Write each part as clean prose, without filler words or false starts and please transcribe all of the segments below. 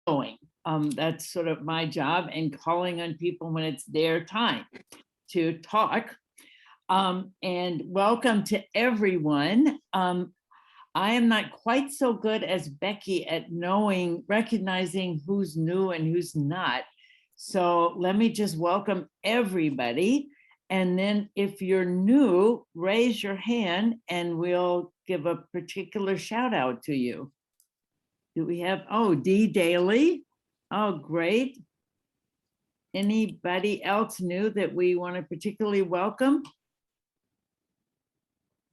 going. That's sort of my job, and calling on people when it's their time to talk. And welcome to everyone. I am not quite so good as Becky at recognizing who's new and who's not. So let me just welcome everybody. And then if you're new, raise your hand and we'll give a particular shout out to you. Do we have, oh, Dee Daly. Oh, great. Anybody else new that we want to particularly welcome?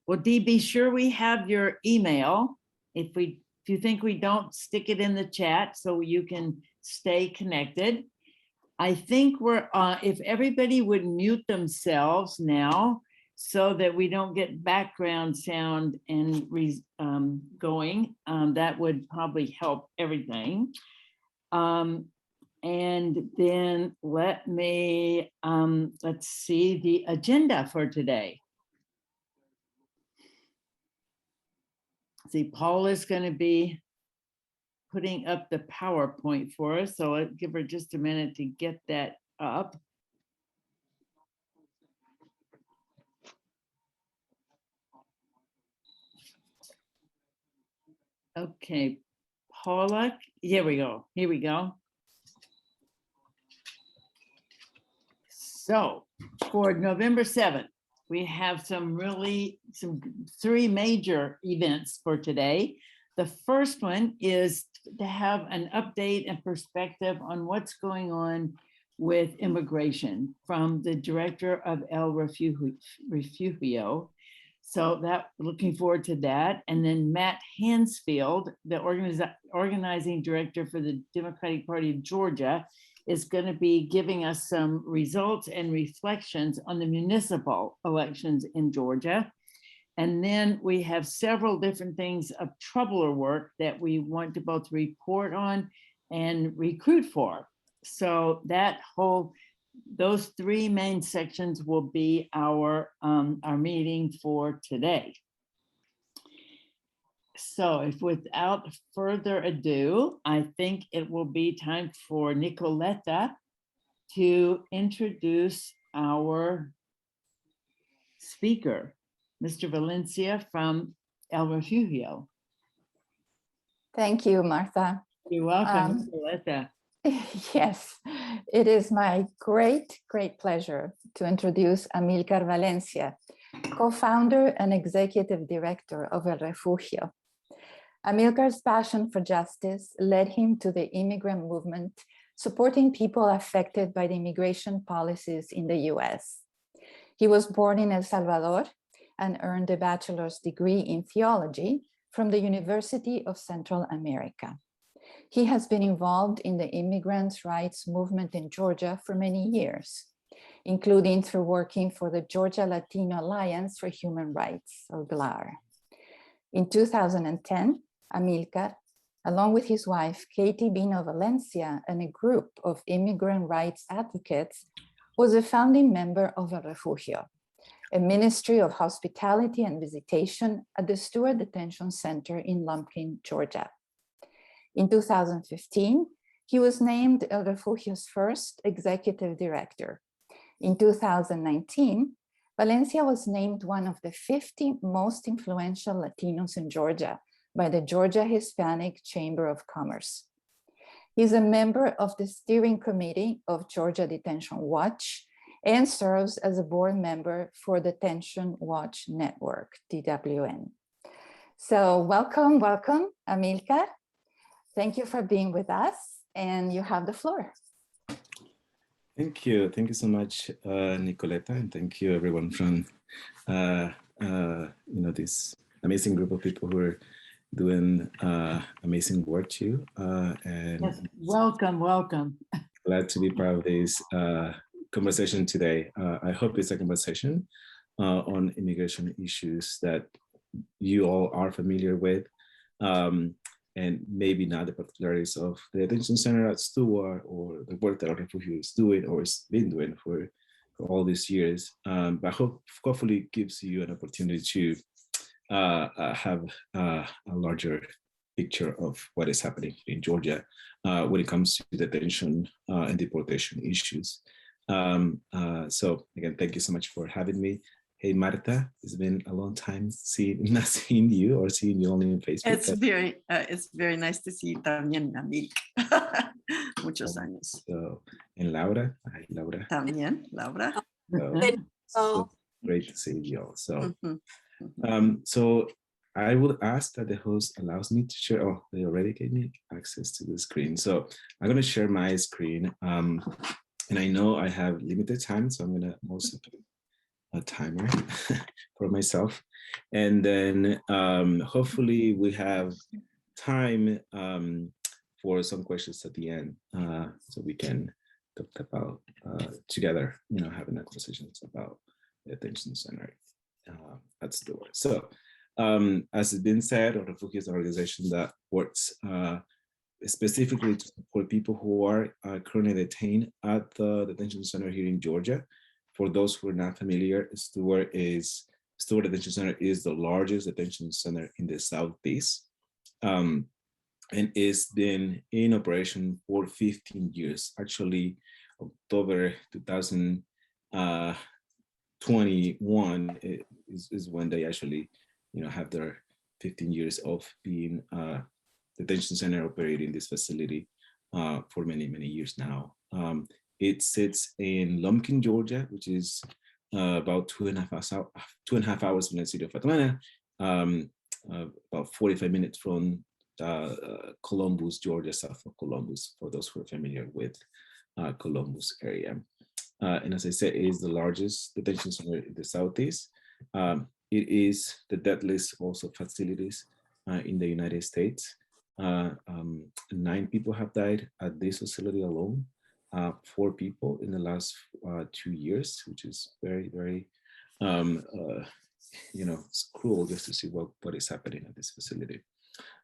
Well, Dee, be sure we have your email. If you think we don't, stick it in the chat so you can stay connected. I think if everybody would mute themselves now so that we don't get background sound and going, that would probably help everything. And then let's see the agenda for today. See, Paul is going to be putting up the PowerPoint for us, so I'll give her just a minute to get that up. Okay, Paula, here we go. Here we go. So for November 7th, we have three major events for today. The first one is to have an update and perspective on what's going on with immigration from the director of El Refugio. So looking forward to that. And then Matt Hansfield, the organizing director for the Democratic Party of Georgia, is going to be giving us some results and reflections on the municipal elections in Georgia. And then we have several different things of troubler work that we want to both report on and recruit for. So those three main sections will be our meeting for today. So if without further ado, I think it will be time for Nicoletta to introduce our speaker, Mr. Valencia from El Refugio. Thank you, Martha. You're welcome, Nicoletta. Yes, it is my great pleasure to introduce Amilcar Valencia, co-founder and executive director of El Refugio. Amilcar's passion for justice led him to the immigrant movement, supporting people affected by the immigration policies in the US. He was born in El Salvador and earned a bachelor's degree in theology from the University of Central America. He has been involved in the immigrants' rights movement in Georgia for many years, including through working for the Georgia Latino Alliance for Human Rights, or GLAR. In 2010, Amilcar, along with his wife, Katie Bino Valencia, and a group of immigrant rights advocates, was a founding member of El Refugio, a ministry of hospitality and visitation at the Stewart Detention Center in Lumpkin, Georgia. In 2015, he was named El Refugio's first executive director. In 2019, Valencia was named one of the 50 most influential Latinos in Georgia by the Georgia Hispanic Chamber of Commerce. He's a member of the steering committee of Georgia Detention Watch and serves as a board member for Detention Watch Network, DWN. So welcome, Amilcar. Thank you for being with us, and you have the floor. Thank you so much, Nicoletta, and thank you everyone from this amazing group of people who are doing amazing work too. And yes, welcome. Glad to be part of this conversation today. I hope it's a conversation on immigration issues that you all are familiar with. And maybe not the particularities of the detention center at Stewart or the work that El Refugio is doing or has been doing for all these years. But hopefully gives you an opportunity to have a larger picture of what is happening in Georgia when it comes to detention and deportation issues. So again, thank you so much for having me. Hey, Marta, it's been a long time not seeing you or seeing you only on Facebook. It's very nice to see you también, Amil. Muchos años. So, and Laura, hi, Laura. También, Laura. So great to see you all. So, Mhm. so I will ask that the host allows me to share. Oh, they already gave me access to the screen. So I'm going to share my screen. And I know I have limited time, so I'm going to also put a timer for myself. And then hopefully we have time for some questions at the end, so we can talk about together, having a conversations about the detention center at Stewart. So as it's been said, Refugio is an organization that works specifically to support people who are currently detained at the detention center here in Georgia. For those who are not familiar, Stewart Detention Center is the largest detention center in the Southeast, and it's been in operation for 15 years. Actually, October 2021 is when they actually, have their 15 years of being detention center operating this facility for many, many years now. It sits in Lumpkin, Georgia, which is about 2.5 hours from the city of Atlanta, about 45 minutes from Columbus, Georgia, south of Columbus, for those who are familiar with Columbus area. And as I said, it is the largest detention center in the Southeast. It is the deadliest also facilities in the United States. 9 people have died at this facility alone. 4 people in the last 2 years, which is very, very, it's cruel just to see what is happening at this facility.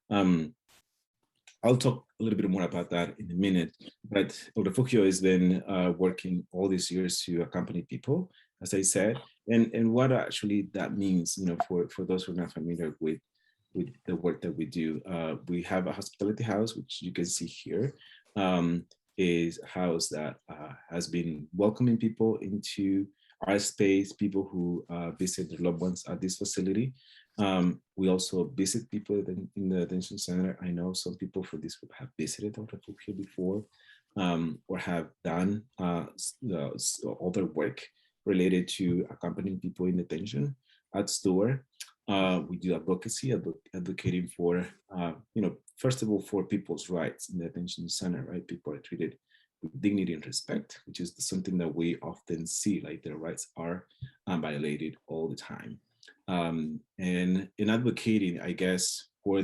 I'll talk a little bit more about that in a minute, but Refugio has been working all these years to accompany people, as I said, and what actually that means, for those who are not familiar with the work that we do. We have a hospitality house, which you can see here, is a house that has been welcoming people into our space, people who visit their loved ones at this facility. We also visit people in the detention center. I know some people for this group have visited Refugio before, or have done other work related to accompanying people in detention at Stewart. We do advocacy, advocating for, first of all, for people's rights in the detention center, right? People are treated with dignity and respect, which is something that we often see, like their rights are violated all the time. And in advocating, I guess, for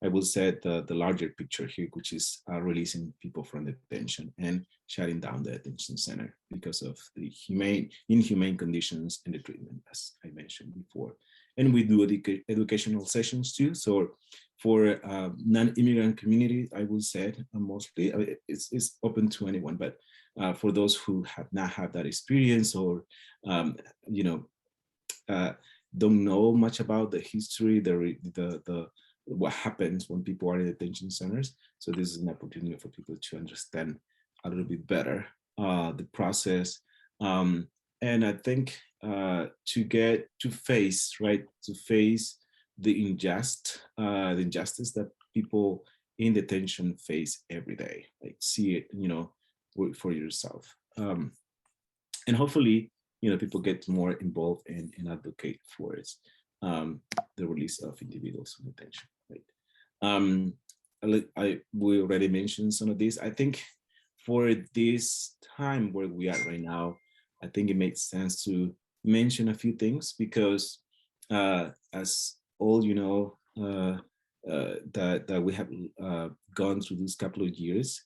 I will say the larger picture here, which is releasing people from detention and shutting down the detention center because of the inhumane conditions and the treatment, as I mentioned before. And we do educational sessions too. So for non-immigrant community, I would say mostly, it's open to anyone, but for those who have not had that experience or, don't know much about the history, what happens when people are in detention centers. So this is an opportunity for people to understand a little bit better the process. And I think to face the injustice that people in detention face every day, like see it, for yourself. And hopefully, people get more involved and advocate for it, the release of individuals from detention. Right? We already mentioned some of these. I think for this time where we are right now, I think it makes sense to mention a few things because, as all that we have gone through this couple of years.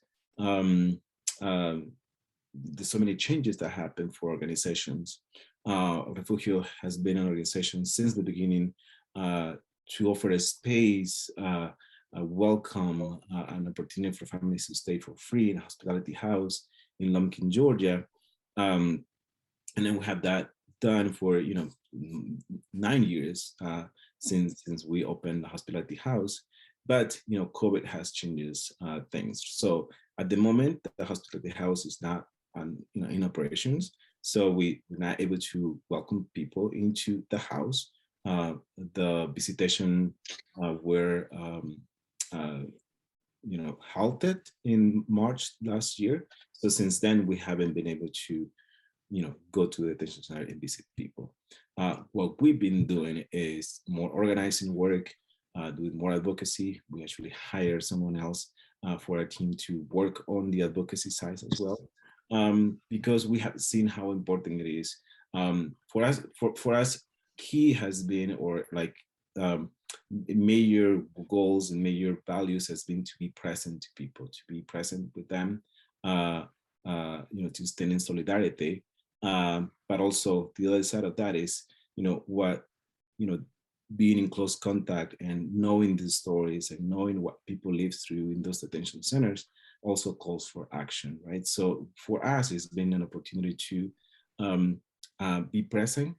There's so many changes that happen for organizations. Refugio has been an organization since the beginning to offer a space, a welcome, an opportunity for families to stay for free in a hospitality house in Lumpkin, Georgia. And then we have that done for 9 years since we opened the hospitality house. But COVID has changed things. So at the moment, the hospitality house is not in operations. So we're not able to welcome people into the house. The visitation were halted in March last year. So since then, we haven't been able to go to the detention center and visit people. What we've been doing is more organizing work, doing more advocacy. We actually hired someone else for our team to work on the advocacy side as well, because we have seen how important it is. For us, key has been, or like major goals and major values has been to be present to people, to be present with them, to stand in solidarity. But also the other side of that is, being in close contact and knowing the stories and knowing what people live through in those detention centers also calls for action, right? So for us, it's been an opportunity to be present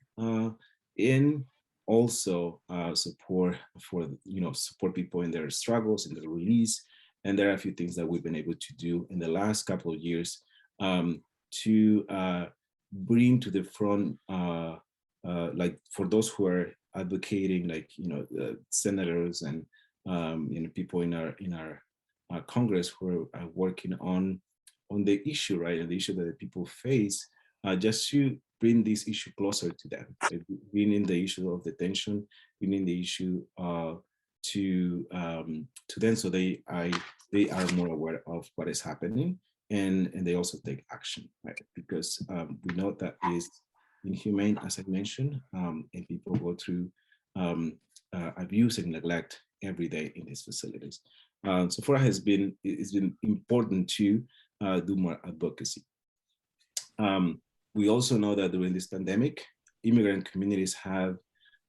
in also support people in their struggles, in their release. And there are a few things that we've been able to do in the last couple of years to bring to the front, like for those who are advocating, like senators and people in our Congress who are working on the issue, right, and the issue that the people face, just to bring this issue closer to them, like bringing the issue of detention, bringing the issue to them, so they are more aware of what is happening, and they also take action, right? Because we know that is inhumane, as I mentioned, and people go through abuse and neglect every day in these facilities. So for us, it's been important to do more advocacy. We also know that during this pandemic, immigrant communities have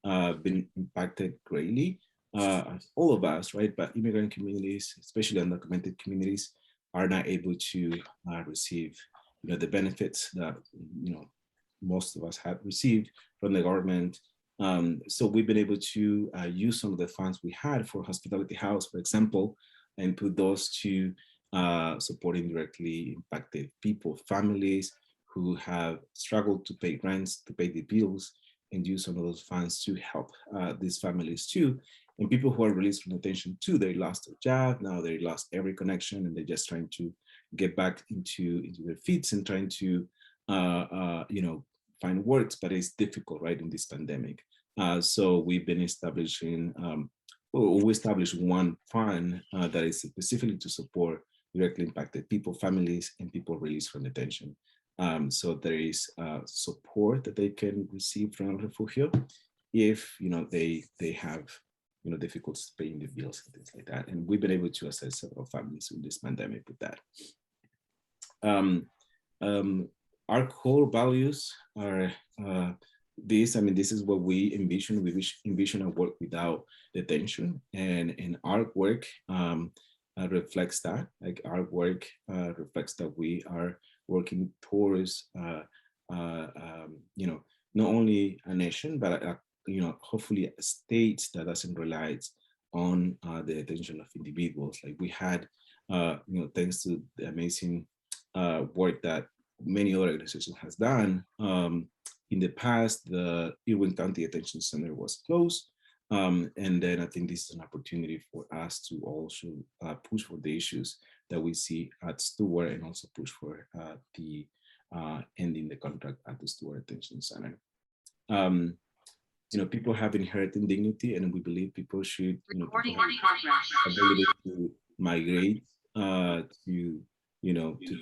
been impacted greatly. All of us, right? But immigrant communities, especially undocumented communities, are not able to receive the benefits that most of us have received from the government. So we've been able to use some of the funds we had for Hospitality House, for example, and put those to supporting directly impacted people, families who have struggled to pay rents, to pay the bills, and use some of those funds to help these families too. And people who are released from detention too, they lost their job, now they lost every connection, and they're just trying to get back into their feet and trying to find works, but it's difficult, right, in this pandemic. So we've been establishing, we established one fund that is specifically to support directly impacted people, families, and people released from detention. So there is support that they can receive from Refugio if they have difficulties paying the bills and things like that. And we've been able to assist several families in this pandemic with that. Our core values are this. I mean, this is what we envision. We envision a work without detention, and our work reflects that. Like our work reflects that we are working towards, not only a nation, but hopefully a state that doesn't rely on the detention of individuals. Like we had, thanks to the amazing work that many other organizations has done. In the past, the Irwin County Detention Center was closed. And then I think this is an opportunity for us to also push for the issues that we see at Stewart, and also push for the ending the contract at the Stewart Detention Center. People have inherent dignity, and we believe people should, have ability to migrate, to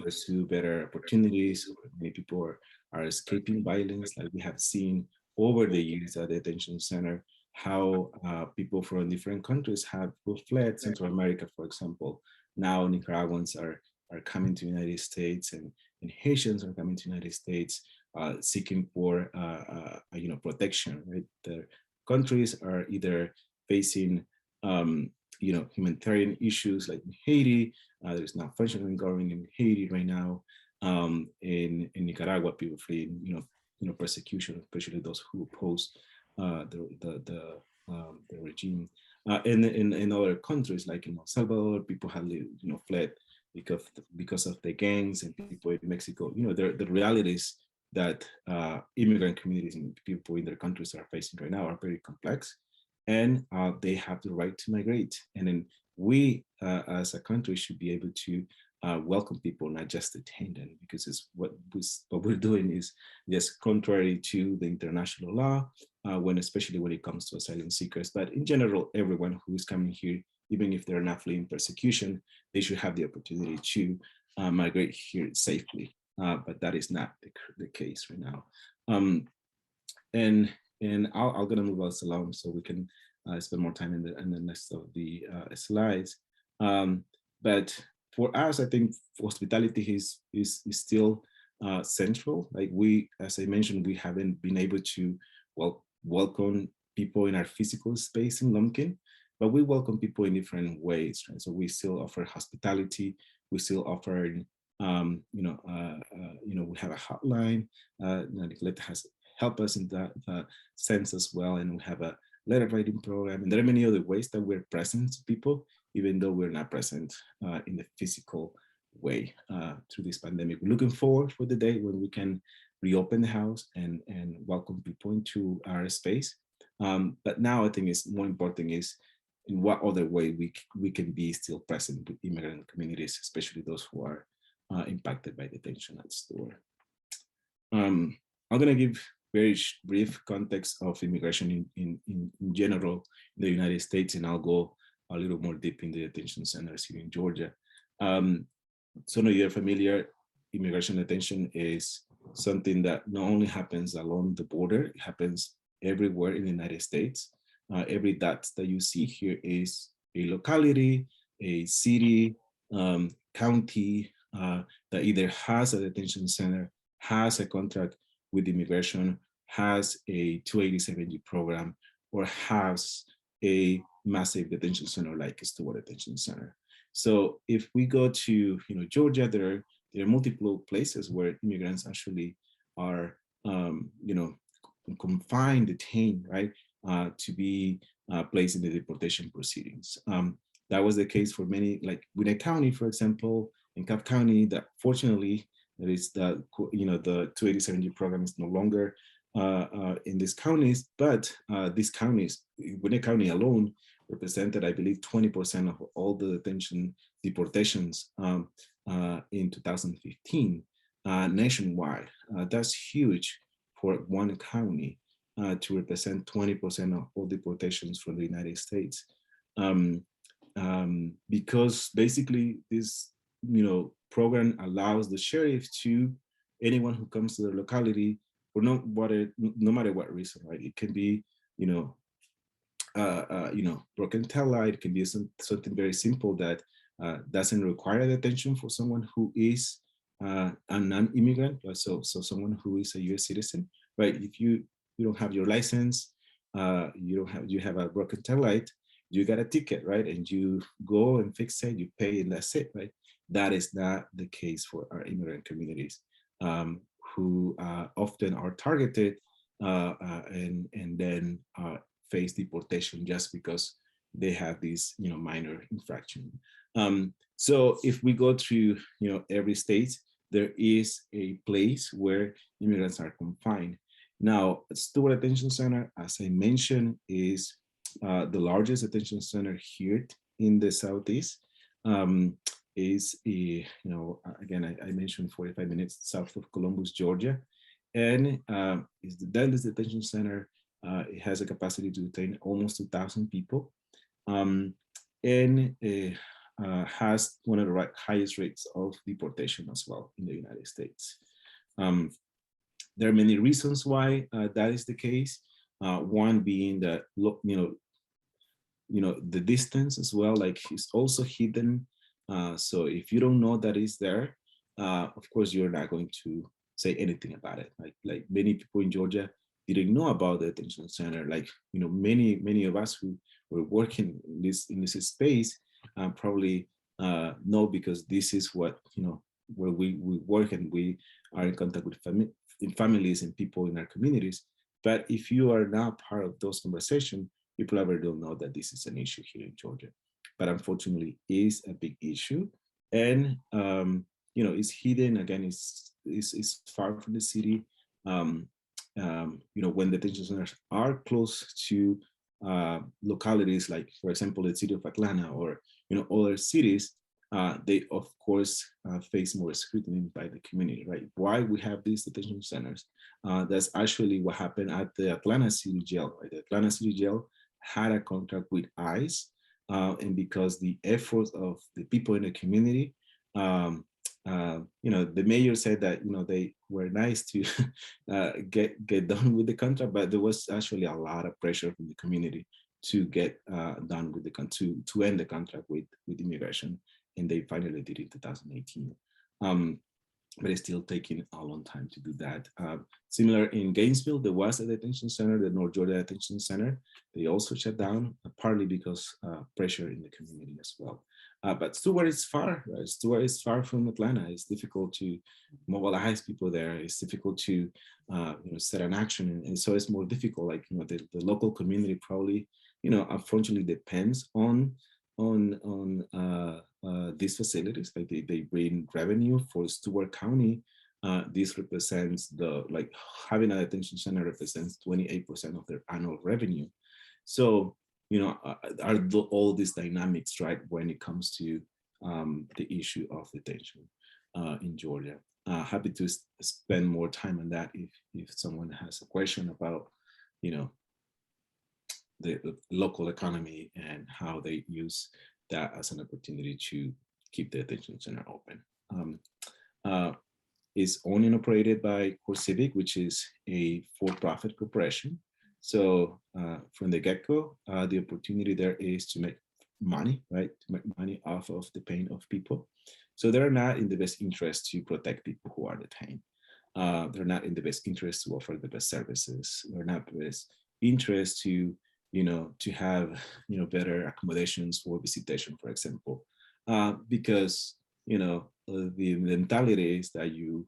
pursue better opportunities. Many people are escaping violence, like we have seen over the years at the detention center, how people from different countries have fled Central America, for example. Now Nicaraguans are coming to the United States, and Haitians are coming to the United States seeking for protection, right? The countries are either facing humanitarian issues, like in Haiti. There's not functioning government in Haiti right now. In Nicaragua, people fleeing persecution, especially those who oppose the regime. In other countries, like in El Salvador, people have fled because of the gangs, and people in Mexico, the realities that immigrant communities and people in their countries are facing right now are very complex, and they have the right to migrate. And then we, as a country, should be able to welcome people, not just detain them, because it's what we're doing is just contrary to the international law, especially when it comes to asylum seekers. But in general, everyone who is coming here, even if they're not fleeing persecution, they should have the opportunity to migrate here safely. But that is not the case right now. And I'm gonna move us along so we can spend more time in the next of the slides. But for us, I think hospitality is still central. Like as I mentioned, we haven't been able to welcome people in our physical space in Lumpkin, but we welcome people in different ways, right? So we still offer hospitality. We still offer, we have a hotline. Nicoleta has helped us in that sense as well, and we have a letter writing program, and there are many other ways that we're present to people, even though we're not present in the physical way through this pandemic. We're looking forward for the day when we can reopen the house and welcome people into our space. But now I think it's more important is in what other way we can be still present with immigrant communities, especially those who are impacted by detention at Stewart. I'm gonna give very brief context of immigration in general in the United States, and I'll go a little more deep in the detention centers here in Georgia. So now you're familiar, immigration detention is something that not only happens along the border, it happens everywhere in the United States. Every dot that you see here is a locality, a city, county that either has a detention center, has a contract with immigration, has a 287G program, or has a massive detention center like Stewart Detention Center. So if we go to Georgia, there are multiple places where immigrants actually are confined, detained, right, to be placed in the deportation proceedings. That was the case for many, like Gwinnett County, for example, in Cobb County. That fortunately, there is the 287G program is no longer in these counties, but these counties, Gwinnett County alone, represented, I believe, 20% of all the deportations in 2015 nationwide. That's huge for one county to represent 20% of all deportations from the United States. Because basically this program allows the sheriff to anyone who comes to the locality for no matter what reason, right? It can be broken tail light. It can be something very simple that doesn't require detention for someone who is a non-immigrant. So someone who is a U.S. citizen, right? If you don't have your license, you have a broken tail light, you got a ticket, right? And you go and fix it, you pay, and that's it, right? That is not the case for our immigrant communities, who often are targeted and then face deportation just because they have this minor infraction. So if we go to every state, there is a place where immigrants are confined. Now, Stewart Detention Center, as I mentioned, is the largest detention center here in the Southeast. Is again, I mentioned 45 minutes south of Columbus, Georgia, and is the deadliest detention center. It has a capacity to detain almost 2,000 people, and has one of the highest rates of deportation as well in the United States. There are many reasons why that is the case. One being that the distance as well, like it's also hidden. So if you don't know that it's there, of course you're not going to say anything about it. Like many people in Georgia didn't know about the detention center. Like many of us who were working in this space probably know, because this is what where we work, and we are in contact with families and people in our communities. But if you are not part of those conversations, people ever don't know that this is an issue here in Georgia, but unfortunately is a big issue. And, you know, it's hidden, again, it's far from the city. You know, when the detention centers are close to localities, like, for example, the city of Atlanta or, you know, other cities, they of course face more scrutiny by the community, right? Why we have these detention centers? That's actually what happened at the Atlanta City Jail, right? The Atlanta City Jail had a contract with ICE, and because the efforts of the people in the community, you know, the mayor said that, you know, they were nice to get done with the contract, but there was actually a lot of pressure from the community to get done with to end the contract with immigration, and they finally did it in 2018. But it's still taking a long time to do that. Similar in Gainesville, there was a detention center, the North Georgia Detention Center. They also shut down, partly because pressure in the community as well. But Stewart is far, right? Stewart is far from Atlanta. It's difficult to mobilize people there. It's difficult to you know, set an action. And so it's more difficult, like, you know, the local community probably, you know, unfortunately depends on these facilities. Like they bring revenue for Stewart County. This represents like having a detention center represents 28% of their annual revenue. So, you know, all these dynamics, right, when it comes to the issue of detention in Georgia. Happy to spend more time on that if someone has a question about, you know, the local economy and how they use that as an opportunity to keep the detention center open. It's owned and operated by CoreCivic, which is a for-profit corporation. So from the get-go, the opportunity there is to make money, right? To make money off of the pain of people. So they're not in the best interest to protect people who are detained. They're not in the best interest to offer the best services. They're not in the best interest to, you know, to have, you know, better accommodations for visitation, for example, because, you know, the mentality is that you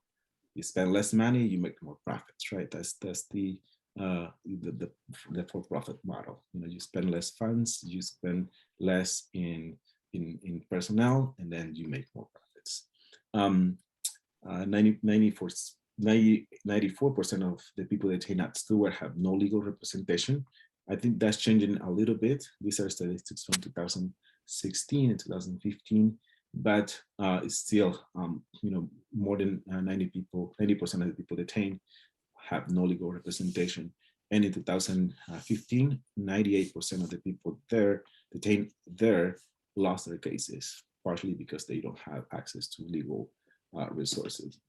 spend less money, you make more profits, right? That's the for-profit model. You know, you spend less funds, you spend less in personnel, and then you make more profits. 94% of the people detained at Stewart have no legal representation. I think that's changing a little bit. These are statistics from 2016 and 2015, but it's still, you know, more than 90% of the people detained have no legal representation. And in 2015, 98% of the people there detained there lost their cases, partially because they don't have access to legal resources.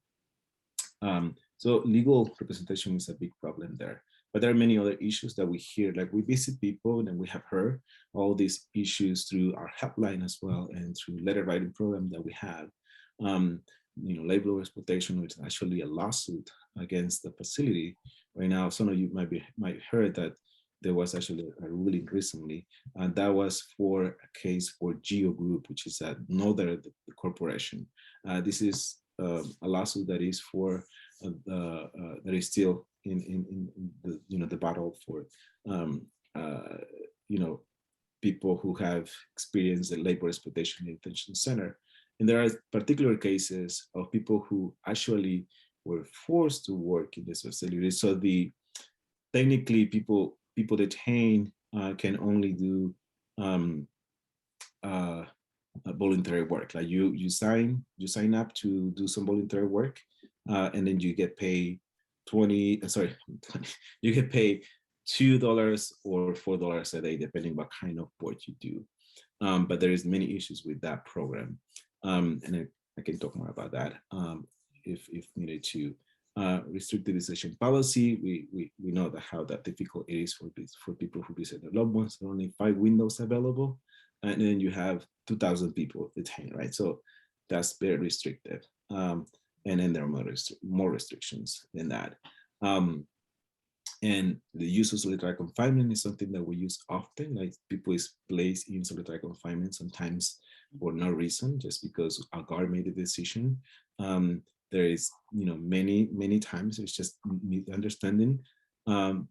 So legal representation is a big problem there. But there are many other issues that we hear, like we visit people and we have heard all these issues through our helpline as well, and through letter writing program that we have. You know, labor exploitation, which is actually a lawsuit against the facility right now. Some of you might heard that there was actually a ruling recently, and that was for a case for GA Group, which is another corporation. This is a lawsuit that is for that is still in the, you know, the battle for you know, people who have experienced the labor exploitation in the detention center. And there are particular cases of people who actually were forced to work in this facility. So technically people detained can only do voluntary work. Like you sign up to do some voluntary work, and then you get paid you get paid $2 or $4 a day, depending what kind of work you do. But there is many issues with that program, and I can talk more about that if needed to. Restricted visitation policy, we know how that difficult it is for people who visit their loved ones. There are only 5 windows available, and then you have 2,000 people detained, right? So that's very restricted. And then there are more restrictions than that. And the use of solitary confinement is something that we use often. Like people is placed in solitary confinement sometimes for no reason, just because a guard made the decision. There is, you know, many times it's just misunderstanding.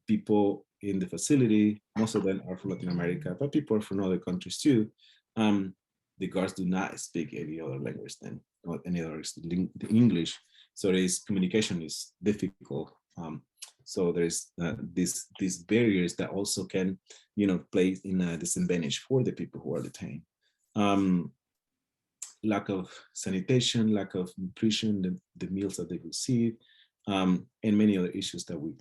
People in the facility, most of them are from Latin America, but people are from other countries too. The guards do not speak any other language than any other the English, so communication is difficult. So there's these barriers that also can, play in a disadvantage for the people who are detained. Lack of sanitation, lack of nutrition, the meals that they receive, and many other issues that we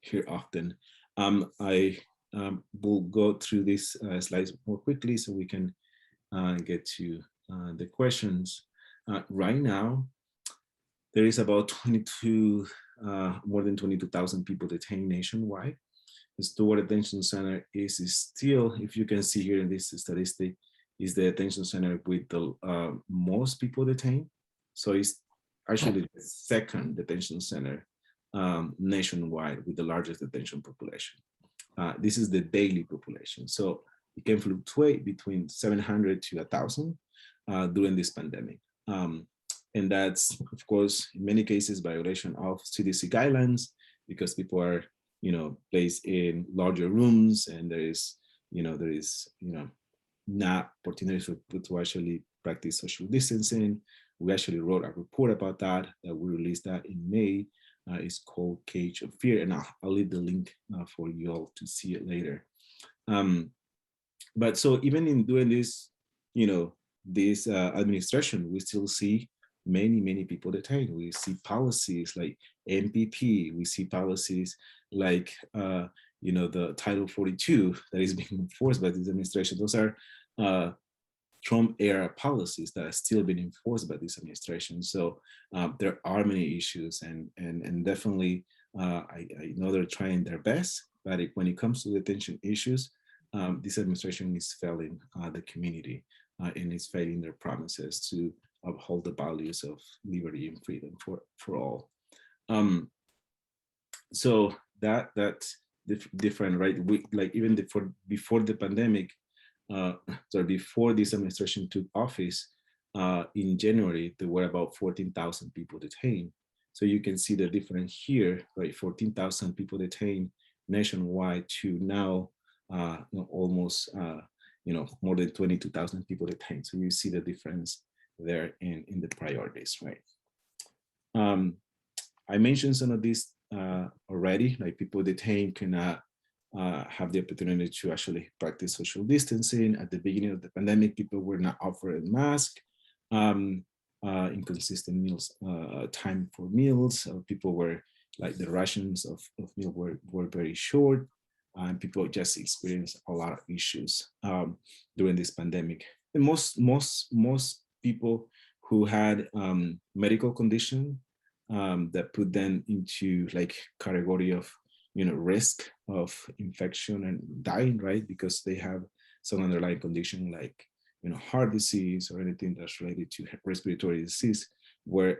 hear often. I will go through these slides more quickly so we can get to the questions. Right now, there is about more than 22,000 people detained nationwide. The Stewart Detention Center is still, if you can see here in this statistic, is the detention center with the most people detained. So it's actually the second detention center nationwide with the largest detention population. This is the daily population. So it can fluctuate between 700 to 1,000 during this pandemic. And that's, of course, in many cases, violation of CDC guidelines, because people are, placed in larger rooms, and there is not opportunities for people to actually practice social distancing. We actually wrote a report about that we released that in May. It's called Cage of Fear, and I'll leave the link for you all to see it later. But so even in doing this, this administration, we still see many people detained. We see policies like MPP. We see policies like the Title 42 that is being enforced by this administration. Those are Trump era policies that are still being enforced by this administration. So there are many issues, and definitely I know they're trying their best, but when it comes to detention issues, this administration is failing the community and is failing their promises to uphold the values of liberty and freedom for all. So that's different, right? Like even before the pandemic, before this administration took office in January, there were about 14,000 people detained. So you can see the difference here, right? 14,000 people detained nationwide to now almost more than 22,000 people detained. So you see the difference there in the priorities, right? I mentioned some of these already, like people detained cannot have the opportunity to actually practice social distancing. At the beginning of the pandemic, people were not offered masks, inconsistent meals, time for meals. People were like the rations of meal were very short, and people just experienced a lot of issues during this pandemic. And most people who had medical condition that put them into like category of risk of infection and dying, right? Because they have some underlying condition like heart disease or anything that's related to respiratory disease, were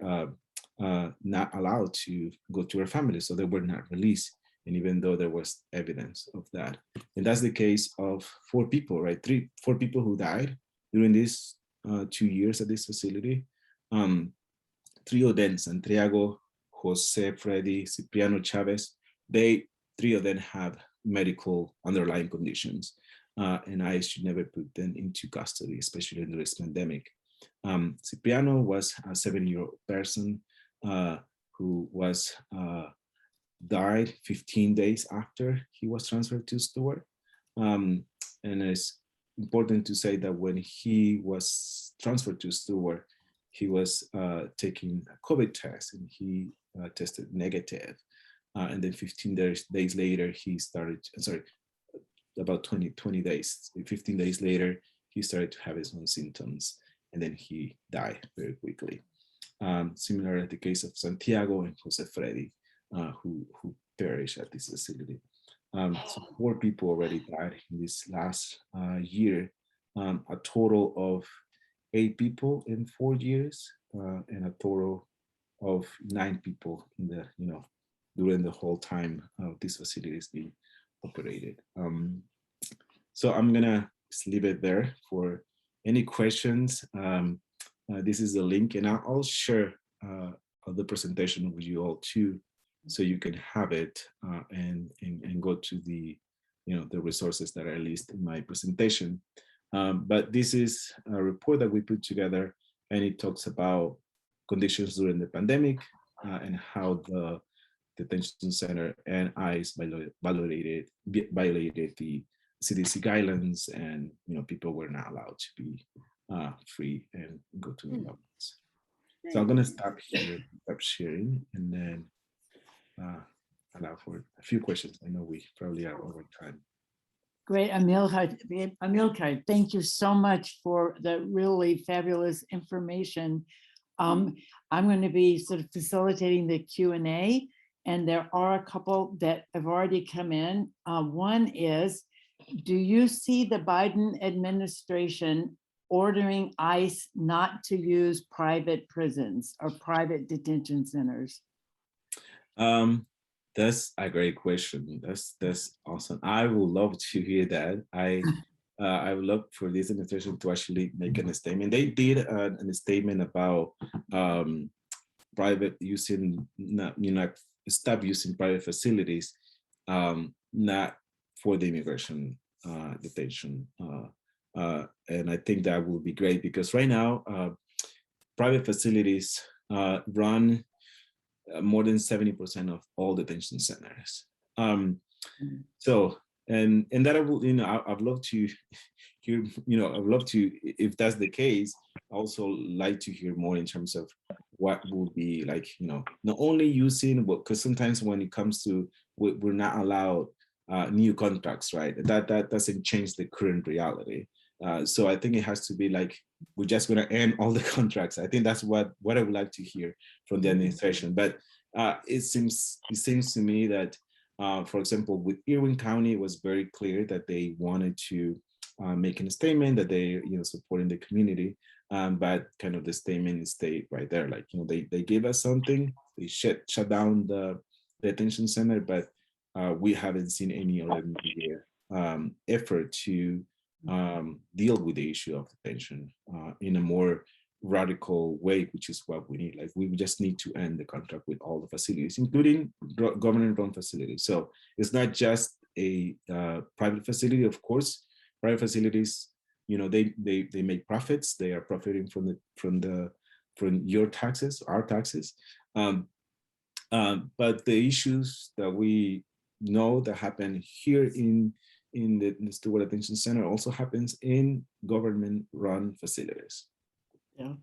not allowed to go to their families, so they were not released. And even though there was evidence of that, and that's the case of 4 people, right? 4 people who died during these 2 years at this facility. 3 of them, Santiago, Jose, Freddy, Cipriano, Chavez, 3 of them have medical underlying conditions, and I should never put them into custody, especially in this pandemic. Cipriano was a 7-year-old person who was died 15 days after he was transferred to Stewart. And it's important to say that when he was transferred to Stewart, he was taking a COVID test, and he tested negative. And then 15 days later, he started, about 20 days, 15 days later, he started to have his own symptoms, and then he died very quickly. Similar at the case of Santiago and Jose Freddy, who perished at this facility. So 4 people already died in this last year, a total of 8 people in 4 years, and a total of 9 people in the, during the whole time this facility is being operated. So I'm gonna just leave it there for any questions. This is the link, and I'll share the presentation with you all too, so you can have it and go to the, the resources that are listed in my presentation. But this is a report that we put together, and it talks about conditions during the pandemic and how the detention center and ICE violated the CDC guidelines, and people were not allowed to be free and go to the governments. So I'm gonna stop here, stop sharing, and then allow for a few questions. I know we probably are over time. Great, Amilcar, thank you so much for the really fabulous information. I'm going to be sort of facilitating the Q&A, and there are a couple that have already come in. One is, do you see the Biden administration ordering ICE not to use private prisons or private detention centers? That's a great question. That's awesome. I would love to hear that. I would love for this administration to actually make a statement. They did a statement about private using, stop using private facilities, not for the immigration detention. And I think that will be great, because right now, private facilities run more than 70% of all detention centers. So, and that I will, I'd love to hear, I'd love to, if that's the case, also like to hear more in terms of what will be like, not only using, because sometimes when it comes to, we're not allowed new contracts, right? That doesn't change the current reality. So I think it has to be like, we're just going to end all the contracts. I think that's what I would like to hear from the administration. But it seems to me that, for example, with Irwin County, it was very clear that they wanted to make a statement that they, supporting the community. But kind of the statement stayed right there. Like, they gave us something, they shut down the detention center, but we haven't seen any other effort to deal with the issue of detention in a more radical way, which is what we need. Like, we just need to end the contract with all the facilities, including government-run facilities. So it's not just a private facility. Of course, private facilities, they make profits. They are profiting from your taxes, our taxes. But the issues that we know that happen here in the Stewart Detention Center also happens in government-run facilities. Yeah.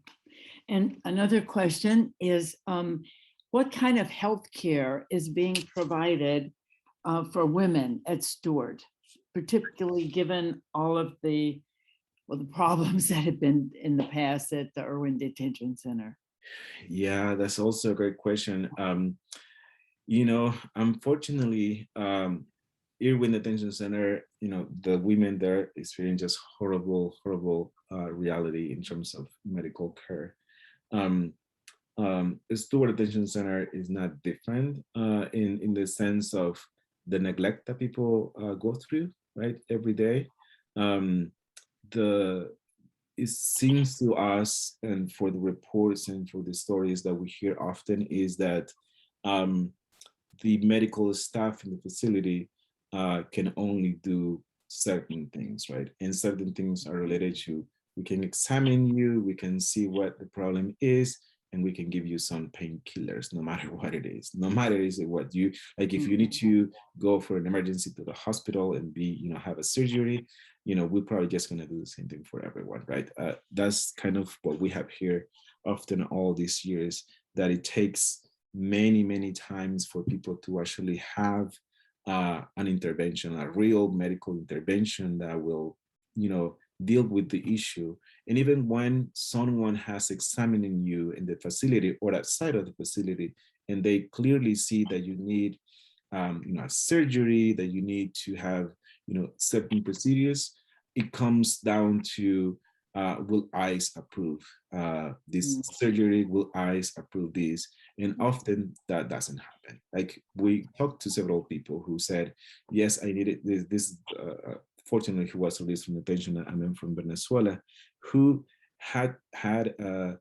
And another question is, what kind of health care is being provided for women at Stewart, particularly given all of the problems that have been in the past at the Irwin Detention Center? Yeah, that's also a great question. Unfortunately, Irwin Detention Center, the women there experience just horrible reality in terms of medical care. Stewart Detention Center is not different in the sense of the neglect that people go through, right, every day. It seems to us, and for the reports and for the stories that we hear often, is that the medical staff in the facility can only do certain things, right? And certain things are related to, we can examine you, we can see what the problem is, and we can give you some painkillers, no matter what it is. No matter is it what you, like if you need to go for an emergency to the hospital and have a surgery, we're probably just gonna do the same thing for everyone, right? That's kind of what we have here often all these years, that it takes many times for people to actually have an intervention, a real medical intervention that will, deal with the issue. And even when someone has examining you in the facility or outside of the facility, and they clearly see that you need, a surgery, that you need to have, certain procedures, it comes down to, will ICE approve this surgery? Will ICE approve this? And often that doesn't happen. Like, we talked to several people who said, yes, I needed this. Fortunately, he was released from detention. I'm from Venezuela, who has a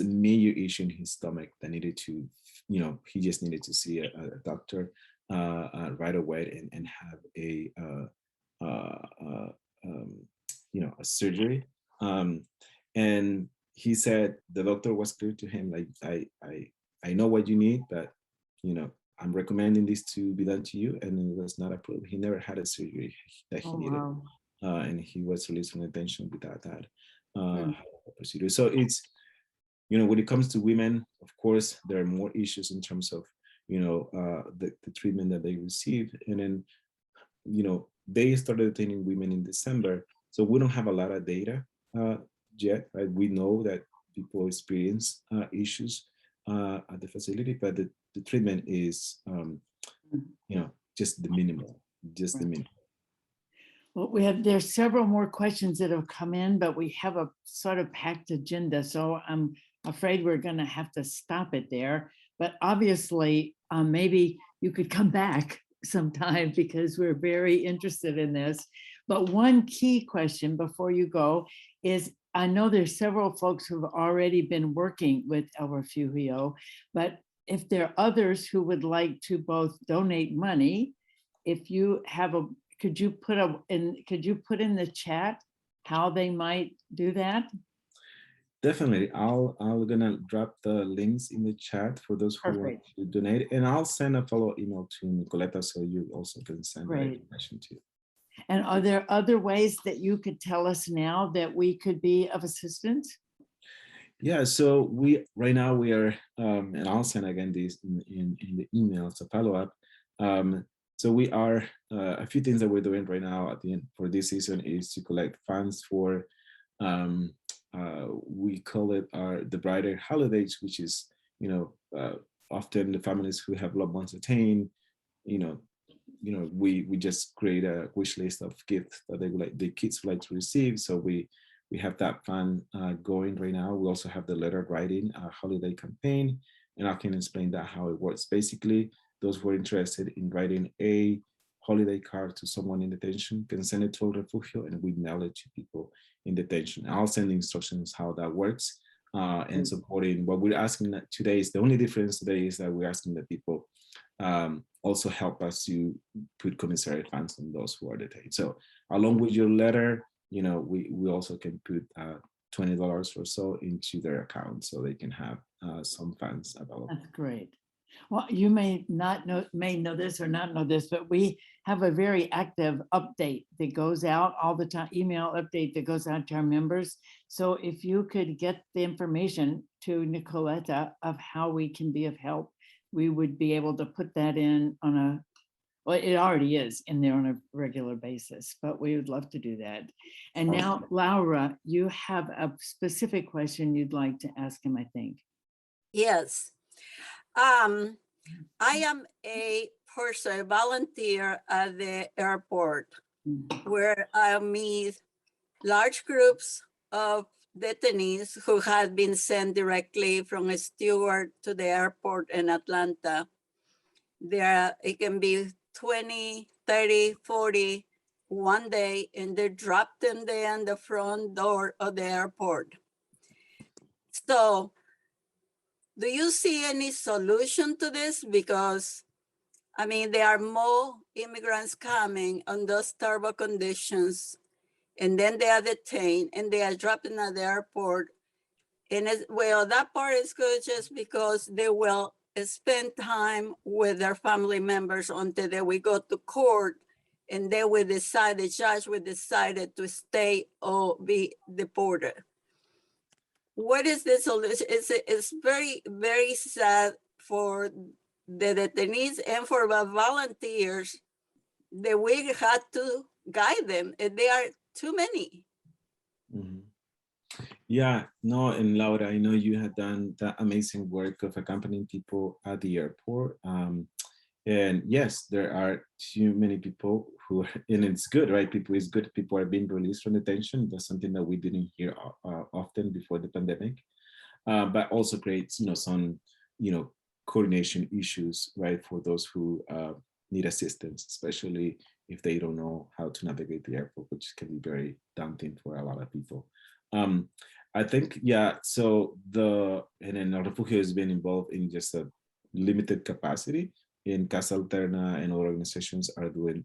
major issue in his stomach that needed to you know, he just needed to see a doctor right away and have a you know, a surgery. And he said the doctor was clear to him, like, I know what you need, but you know, I'm recommending this to be done to you, and it was not approved. He never had a surgery that he needed, wow. and he was released from detention without that Hmm. procedure. So it's, you know, when it comes to women, of course, there are more issues in terms of, you know, the treatment that they receive, and then, you know, they started detaining women in December, so we don't have a lot of data yet, right? We know that people experience issues at the facility, but the treatment is, you know, just the minimal, just the Right. minimal. Well, there's several more questions that have come in, but we have a sort of packed agenda. So I'm afraid we're going to have to stop it there. But obviously, maybe you could come back sometime because we're very interested in this. But one key question before you go is, I know there's several folks who've already been working with El Refugio, but if there are others who would like to both donate money, if you have a, could you put in the chat how they might do that? Definitely, I'll gonna drop the links in the chat for those who want Perfect. to donate, and I'll send a follow email to Nicoleta so you also can send that Great. information to. And are there other ways that you could tell us now that we could be of assistance? Yeah, so we right now we are, and I'll send again this in the email as a follow up. So we are a few things that we're doing right now at the end for this season is to collect funds for, we call it the brighter holidays, which is, you know, often the families who have loved ones detained, you know, we just create a wish list of gifts that they would like, the kids would like to receive. So we have that fund going right now. We also have the letter writing holiday campaign, and I can explain that how it works. Basically, those who are interested in writing a holiday card to someone in detention can send it to El Refugio, and we mail it to people in detention. I'll send the instructions how that works, and supporting what we're asking that today is the only difference today is that we're asking that people also help us to put commissary funds on those who are detained. So along with your letter, you know, we also can put $20 or so into their account so they can have some funds available. That's great. Well, you may know this or not know this, but we have a very active update that goes out all the time, email update that goes out to our members. So if you could get the information to Nicoleta of how we can be of help, we would be able to put that in on a, well, it already is in there on a regular basis, but we would love to do that. And now, Laura, you have a specific question you'd like to ask him, I think. Yes. I am a person, a volunteer at the airport where I meet large groups of detainees who had been sent directly from Stewart to the airport in Atlanta. There, it can be 20, 30, 40 one day, and they're dropped in there on the front door of the airport. So, do you see any solution to this? Because, I mean, there are more immigrants coming on those terrible conditions, and then they are detained and they are dropped in at the airport. And well, that part is good just because they will spend time with their family members until they will go to court, and they will decide, the judge will decide to stay or be deported. What is the solution? It's very, very sad for the detainees and for the volunteers that we had to guide them, and there are too many. Mm-hmm. Yeah, no, and Laura, I know you had done that amazing work of accompanying people at the airport. And yes, there are too many people who, and it's good, right? It's good people are being released from detention. That's something that we didn't hear often before the pandemic, but also creates, some, coordination issues, right? For those who need assistance, especially if they don't know how to navigate the airport, which can be very daunting for a lot of people. I think, yeah, so and then El Refugio has been involved in just limited capacity. In Casa Alterna and other organizations are doing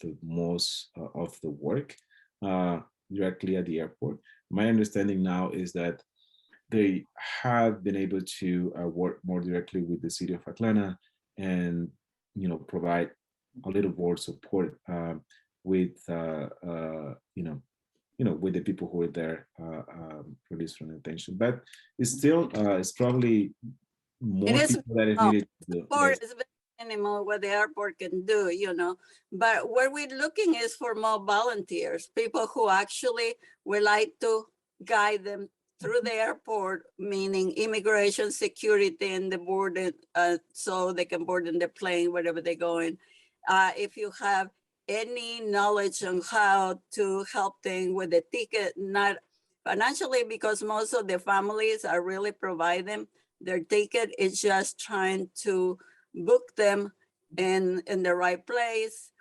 the most of the work directly at the airport. My understanding now is that they have been able to work more directly with the city of Atlanta and, provide a little more support with, with the people who are there released from detention. But it's probably more It is people that is small. needed to do. Or Yes. it's very minimal what the airport can do, But what we're looking is for more volunteers, people who actually would like to guide them through the airport, meaning immigration, security, and the border, so they can board in the plane wherever they're going. If you have any knowledge on how to help them with the ticket, not financially, because most of the families are really providing their ticket, is just trying to book them in the right place.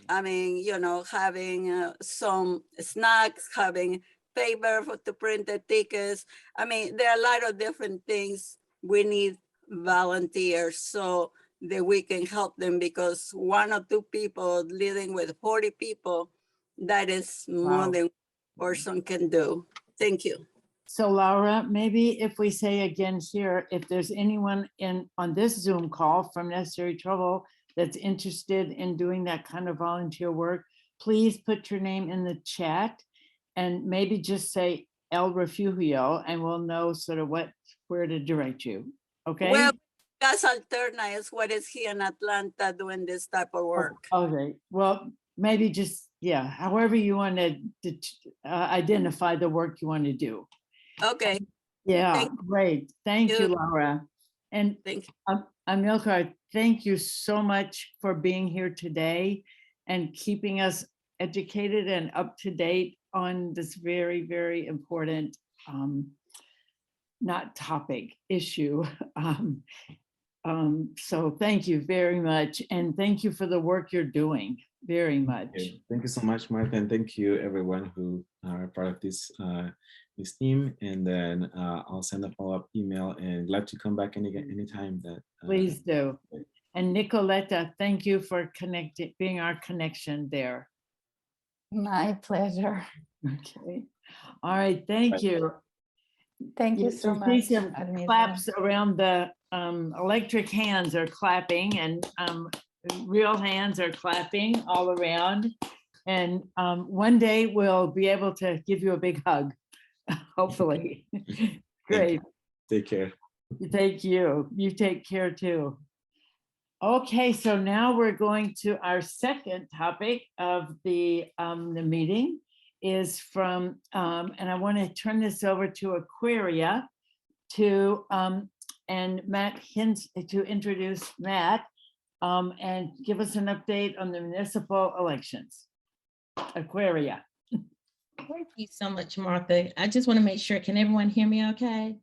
I mean, having some snacks, having paper to print the tickets. I mean, there are a lot of different things. We need volunteers so that we can help them, because 1 or 2 people living with 40 people, that is more Wow. than one person can do. Thank you. So Laura, maybe if we say again here, if there's anyone on this Zoom call from Necessary Trouble that's interested in doing that kind of volunteer work, please put your name in the chat and maybe just say El Refugio, and we'll know sort of where to direct you. Okay? Well, Casa Alterna is what is here in Atlanta doing this type of work. Okay, well, maybe just, however you want to identify the work you want to do. Okay, Yeah, Thank great. Thank you, you. Laura. And thank you. Amilcar, thank you so much for being here today and keeping us educated and up to date on this very, very important, not topic, issue. So thank you very much. And thank you for the work you're doing very much. Thank you so much, Martha, and thank you everyone who are part of this team. And then I'll send a follow-up email, and glad to come back anytime that. Please do. And Nicoletta, thank you for being our connection there. My pleasure. Okay. All right. Thank you. Thank you so see much. some Armida. claps around the electric hands are clapping, and real hands are clapping all around. And one day we'll be able to give you a big hug, hopefully. Great. Take care. Thank you. You take care too. Okay, so now we're going to our second topic of the meeting is from, and I want to turn this over to Aquaria and Matt Hins to introduce Matt and give us an update on the municipal elections. Aquaria. Thank you so much, Martha. I just want to make sure, can everyone hear me okay?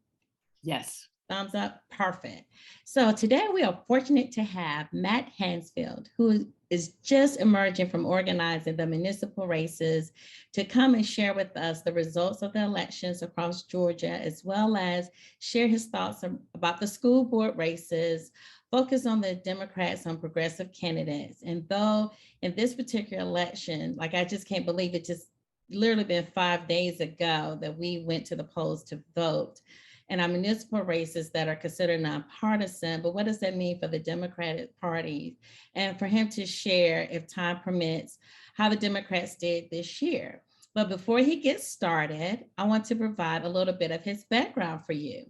Yes. Thumbs up, perfect. So today we are fortunate to have Matt Hansfield, who is just emerging from organizing the municipal races, to come and share with us the results of the elections across Georgia, as well as share his thoughts about the school board races, focus on the Democrats and progressive candidates. And though in this particular election, like I just can't believe it just literally been 5 days ago that we went to the polls to vote. And our municipal races that are considered nonpartisan, but what does that mean for the Democratic Party? And for him to share, if time permits, how the Democrats did this year. But before he gets started, I want to provide a little bit of his background for you.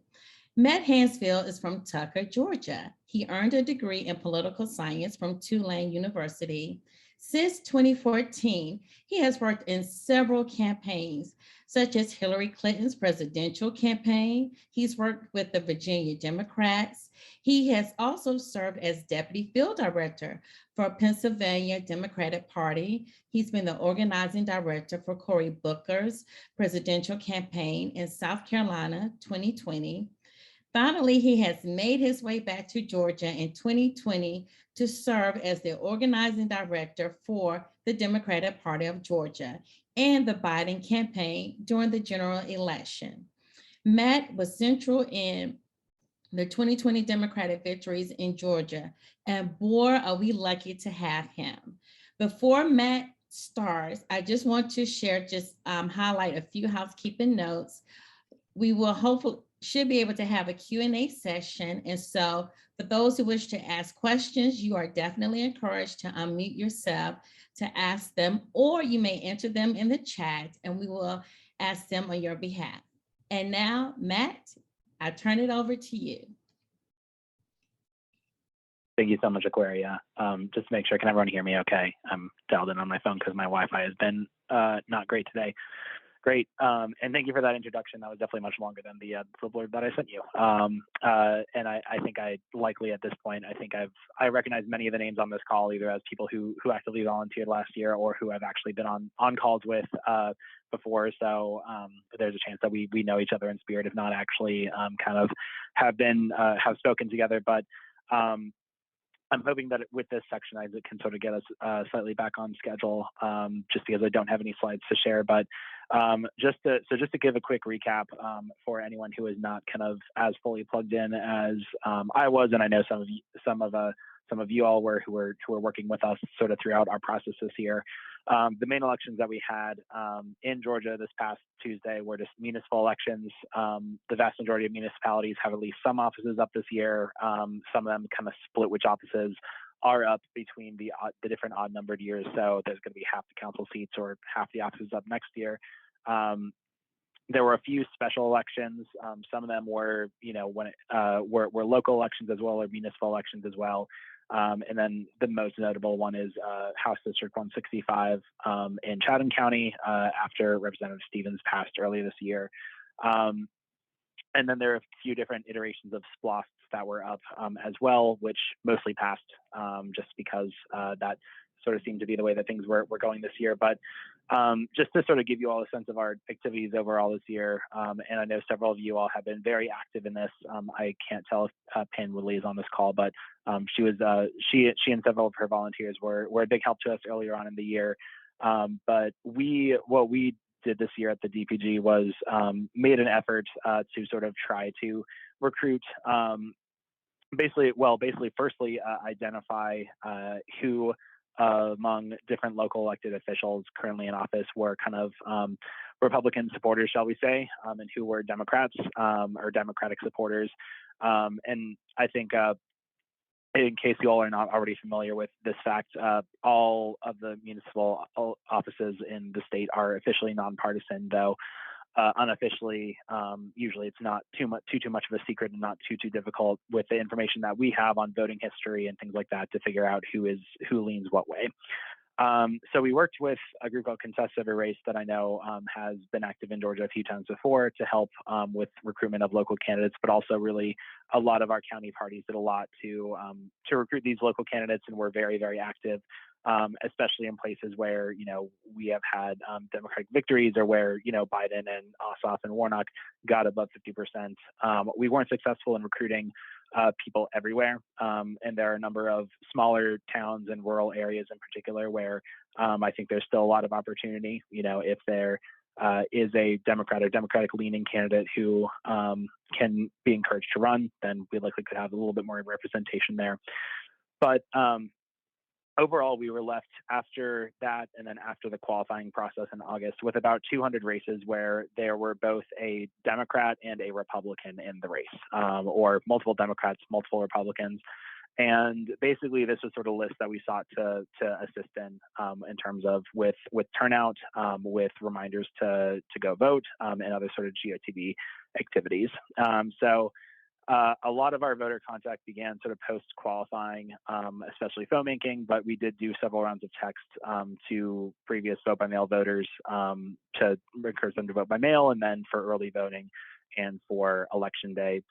Matt Hansfield is from Tucker, Georgia. He earned a degree in political science from Tulane University. Since 2014, he has worked in several campaigns, such as Hillary Clinton's presidential campaign. He's worked with the Virginia Democrats. He has also served as deputy field director for Pennsylvania Democratic Party. He's been the organizing director for Cory Booker's presidential campaign in South Carolina 2020. Finally, he has made his way back to Georgia in 2020 to serve as the organizing director for the Democratic Party of Georgia and the Biden campaign during the general election. Matt was central in the 2020 Democratic victories in Georgia. And boy, are we lucky to have him. Before Matt starts, I just want to highlight a few housekeeping notes. We will hopefully should be able to have a Q&A session. And so for those who wish to ask questions, you are definitely encouraged to unmute yourself to ask them, or you may enter them in the chat and we will ask them on your behalf. And now, Matt, I turn it over to you. Thank you so much, Aquaria. Just to make sure, can everyone hear me okay? I'm dialed in on my phone because my Wi-Fi has been not great today. Great, and thank you for that introduction. That was definitely much longer than the blurb that I sent you. And I think I likely at this point, I recognize many of the names on this call, either as people who actively volunteered last year or who I've actually been on calls with before. So there's a chance that we know each other in spirit, if not actually kind of have spoken together. But I'm hoping that with this section, it can sort of get us slightly back on schedule, just because I don't have any slides to share. But just to give a quick recap for anyone who is not kind of as fully plugged in as I was, and I know some of you all who were working with us sort of throughout our process this year. The main elections that we had in Georgia this past Tuesday were just municipal elections. The vast majority of municipalities have at least some offices up this year. Some of them kind of split which offices are up between the different odd numbered years. So there's going to be half the council seats or half the offices up next year. There were a few special elections. Some of them were, were local elections as well, or municipal elections as well. And then the most notable one is House District 165 in Chatham County after Representative Stevens passed earlier this year. And then there are a few different iterations of SPLOSTs that were up as well, which mostly passed just because that sort of seemed to be the way that things were going this year. But just to sort of give you all a sense of our activities overall this year, and I know several of you all have been very active in this. I can't tell if Pin Woodley is on this call, but she and several of her volunteers were a big help to us earlier on in the year. But what we did this year at the DPG was made an effort to sort of try to recruit basically, firstly, identify who among different local elected officials currently in office were kind of Republican supporters, shall we say, and who were Democrats or Democratic supporters. And I think in case you all are not already familiar with this fact, all of the municipal offices in the state are officially nonpartisan, though unofficially, usually it's not too much of a secret and not too difficult with the information that we have on voting history and things like that to figure out who leans what way. So we worked with a group called Contest Every Race that I know has been active in Georgia a few times before to help with recruitment of local candidates, but also really a lot of our county parties did a lot to recruit these local candidates and were very, very active. Especially in places where, we have had Democratic victories or where, Biden and Ossoff and Warnock got above 50%. We weren't successful in recruiting people everywhere. And there are a number of smaller towns and rural areas in particular where I think there's still a lot of opportunity. If there is a Democrat or Democratic leaning candidate who can be encouraged to run, then we likely could have a little bit more representation there. But overall, we were left after that and then after the qualifying process in August with about 200 races where there were both a Democrat and a Republican in the race, or multiple Democrats, multiple Republicans. And basically, this was sort of a list that we sought to assist in terms of with turnout, with reminders to go vote, and other sort of GOTV activities. So a lot of our voter contact began sort of post-qualifying, especially phone banking, but we did do several rounds of text to previous vote-by-mail voters to encourage them to vote by mail, and then for early voting and for Election Day.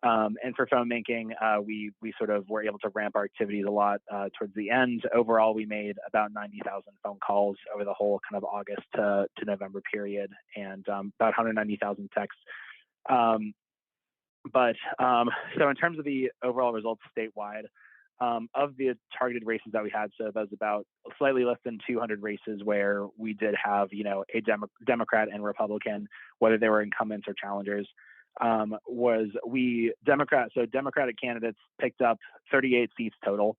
And for phone banking, we sort of were able to ramp our activities a lot towards the end. Overall, we made about 90,000 phone calls over the whole kind of August to November period, and about 190,000 texts. So in terms of the overall results statewide, of the targeted races that we had, so that was about slightly less than 200 races where we did have, a Democrat and Republican, whether they were incumbents or challengers. was Democratic candidates picked up 38 seats total,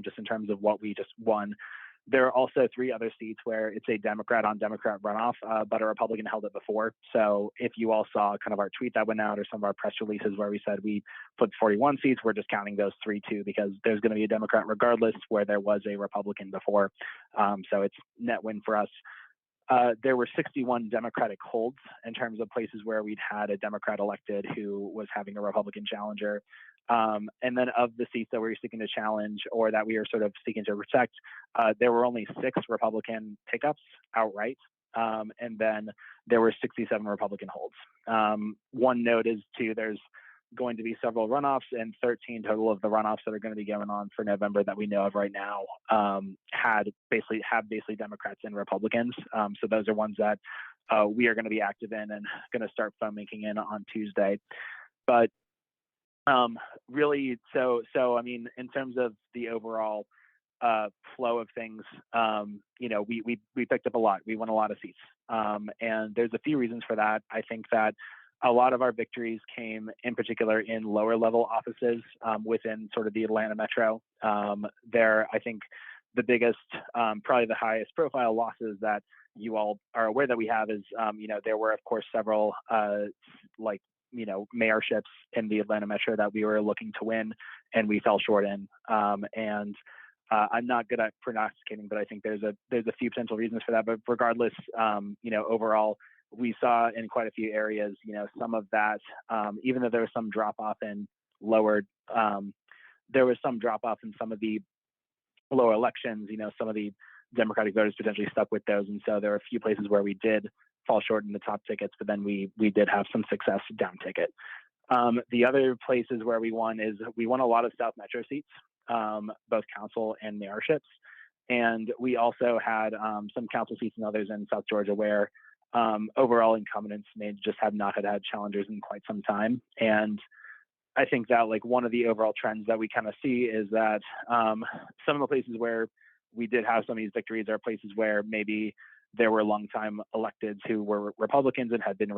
just in terms of what we just won. There are also 3 other seats where it's a Democrat on Democrat runoff, but a Republican held it before. So if you all saw kind of our tweet that went out or some of our press releases where we said we put 41 seats, we're just counting those 3 too, because there's going to be a Democrat regardless where there was a Republican before. So it's net win for us. There were 61 Democratic holds in terms of places where we'd had a Democrat elected who was having a Republican challenger. And then of the seats that we were seeking to challenge or that we were sort of seeking to protect, there were only 6 Republican pickups outright. And then there were 67 Republican holds. One note is too, there's going to be several runoffs, and 13 total of the runoffs that are going to be going on for November that we know of right now have basically Democrats and Republicans. So those are ones that we are going to be active in and going to start phone making in on Tuesday. But really, so I mean, in terms of the overall flow of things, we picked up a lot. We won a lot of seats, and there's a few reasons for that. I think that a lot of our victories came in particular in lower level offices within sort of the Atlanta metro. I think the biggest, probably the highest profile losses that you all are aware that we have is, there were of course several mayorships in the Atlanta metro that we were looking to win and we fell short in. And I'm not good at prognosticating, but I think there's a few potential reasons for that. But regardless, overall, we saw in quite a few areas, some of that, even though there was some drop off in there was some drop off in some of the lower elections, some of the Democratic voters potentially stuck with those. And so there were a few places where we did fall short in the top tickets, but then we did have some success down ticket. The other places where we won is we won a lot of South Metro seats, both council and mayorships. And we also had some council seats and others in South Georgia where overall incumbents may just have not had challengers in quite some time. And I think that like one of the overall trends that we kind of see is that some of the places where we did have some of these victories are places where maybe there were longtime electeds who were Republicans and had been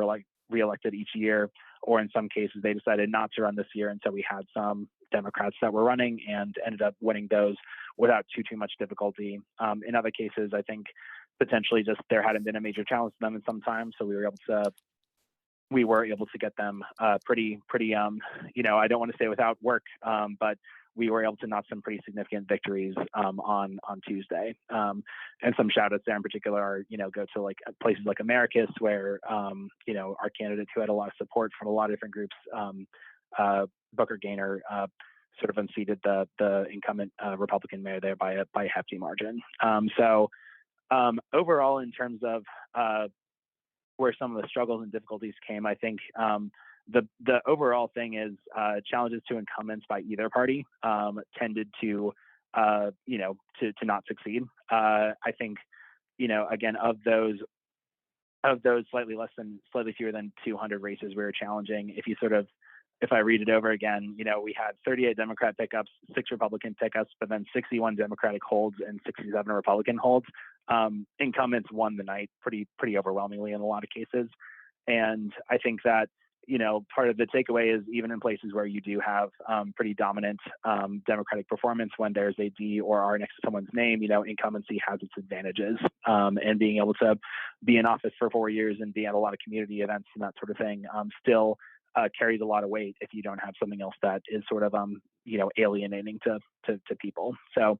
reelected each year, or in some cases they decided not to run this year. And so we had some Democrats that were running and ended up winning those without too much difficulty. In other cases, I think potentially just there hadn't been a major challenge to them in some time, so we were able to get them pretty I don't want to say without work, but we were able to knock some pretty significant victories on Tuesday. And some shout outs there in particular are, go to like places like Americus where, our candidate who had a lot of support from a lot of different groups, Booker Gaynor, sort of unseated the incumbent Republican mayor there by a hefty margin. Overall, in terms of where some of the struggles and difficulties came, I think the overall thing is challenges to incumbents by either party tended to not succeed. I think, again, of those slightly fewer than 200 races we were challenging, if I read it over again, we had 38 Democrat pickups, 6 Republican pickups, but then 61 Democratic holds and 67 Republican holds. Incumbents won the night pretty overwhelmingly in a lot of cases. And I think that, part of the takeaway is even in places where you do have pretty dominant Democratic performance, when there's a D or R next to someone's name, incumbency has its advantages. And being able to be in office for 4 years and be at a lot of community events and that sort of thing still carries a lot of weight if you don't have something else that is sort of alienating to people. So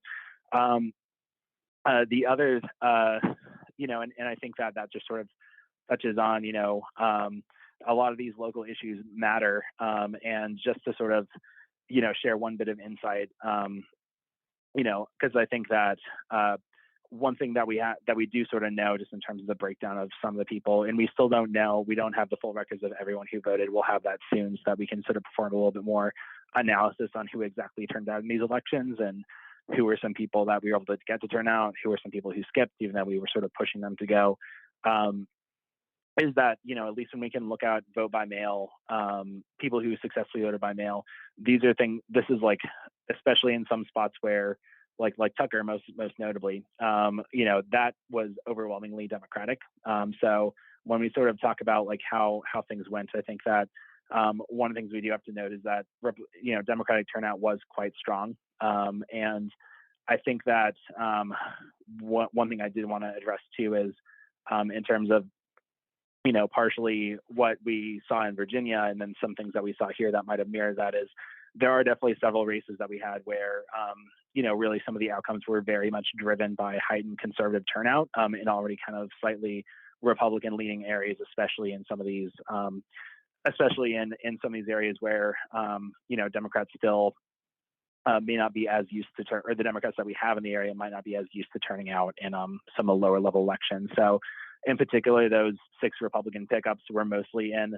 the other and I think that just sort of touches on a lot of these local issues matter, and just to sort of share one bit of insight, because I think that one thing that we do sort of know, just in terms of the breakdown of some of the people, and we still don't know, we don't have the full records of everyone who voted. We'll have that soon so that we can sort of perform a little bit more analysis on who exactly turned out in these elections and who were some people that we were able to get to turn out, who were some people who skipped, even though we were sort of pushing them to go. Is that, at least when we can look at vote by mail, people who successfully voted by mail, these are things, this is like, especially in some spots where, like Tucker, most notably, that was overwhelmingly Democratic. So when we sort of talk about like how things went, I think that one of the things we do have to note is that, Democratic turnout was quite strong. And I think that one thing I did want to address too is in terms of, partially what we saw in Virginia and then some things that we saw here that might have mirrored that is there are definitely several races that we had where, really some of the outcomes were very much driven by heightened conservative turnout in already kind of slightly Republican leaning areas, especially in some of these, in some of these areas where, Democrats still may not be as used to or the Democrats that we have in the area might not be as used to turning out in some of the lower level elections. So in particular, those 6 Republican pickups were mostly in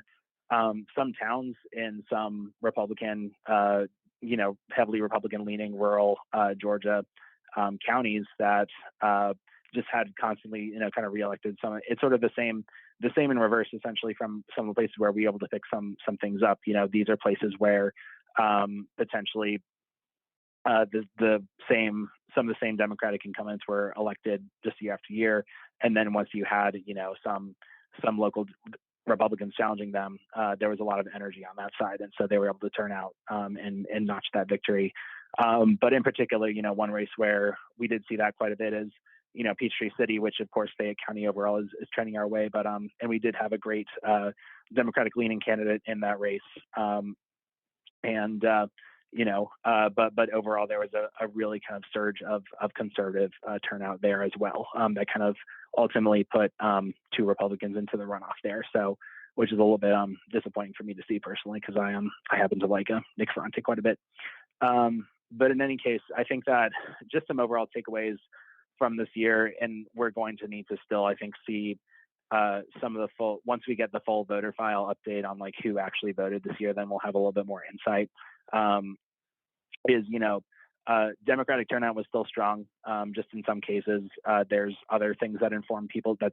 some towns in some Republican, heavily Republican leaning rural Georgia counties that just had constantly, kind of reelected some. It's sort of the same in reverse, essentially, from some of the places where we were able to pick some things up. These are places where potentially some of the same Democratic incumbents were elected just year after year, and then once you had some local Republicans challenging them, there was a lot of energy on that side, and so they were able to turn out and notch that victory. But in particular, one race where we did see that quite a bit is Peachtree City, which of course Fayette County overall is trending our way, but and we did have a great Democratic leaning candidate in that race. But overall, there was a really kind of surge of conservative turnout there as well. That kind of ultimately put 2 Republicans into the runoff there. So, which is a little bit disappointing for me to see personally, because I happen to like Nick Ferrante quite a bit. But in any case, I think that just some overall takeaways from this year, and we're going to need to still, I think, see some of the full, once we get the full voter file update on like who actually voted this year, then we'll have a little bit more insight. Democratic turnout was still strong. Just in some cases, there's other things that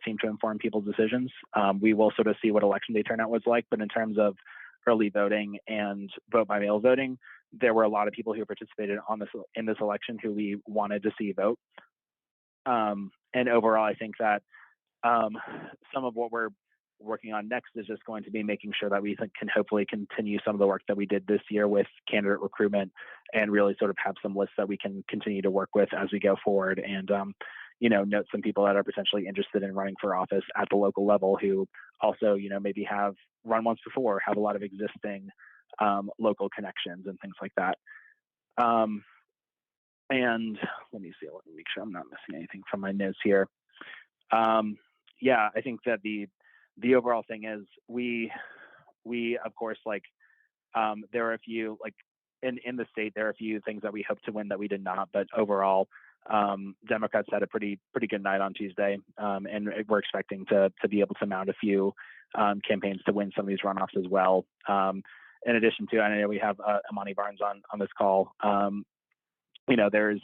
seem to inform people's decisions. We will sort of see what election day turnout was like, but in terms of early voting and vote by mail voting, there were a lot of people who participated in this election who we wanted to see vote. And overall, I think that some of what we're working on next is just going to be making sure that we can hopefully continue some of the work that we did this year with candidate recruitment and really sort of have some lists that we can continue to work with as we go forward, and note some people that are potentially interested in running for office at the local level who also maybe have run once before, have a lot of existing local connections and things like that. And let me make sure I'm not missing anything from my notes here. I think that the overall thing is we of course, there are a few, in the state, there are a few things that we hope to win that we did not, but overall, Democrats had a pretty good night on Tuesday, and we're expecting to be able to mount a few campaigns to win some of these runoffs as well. In addition to, I know we have Imani Barners on this call. There's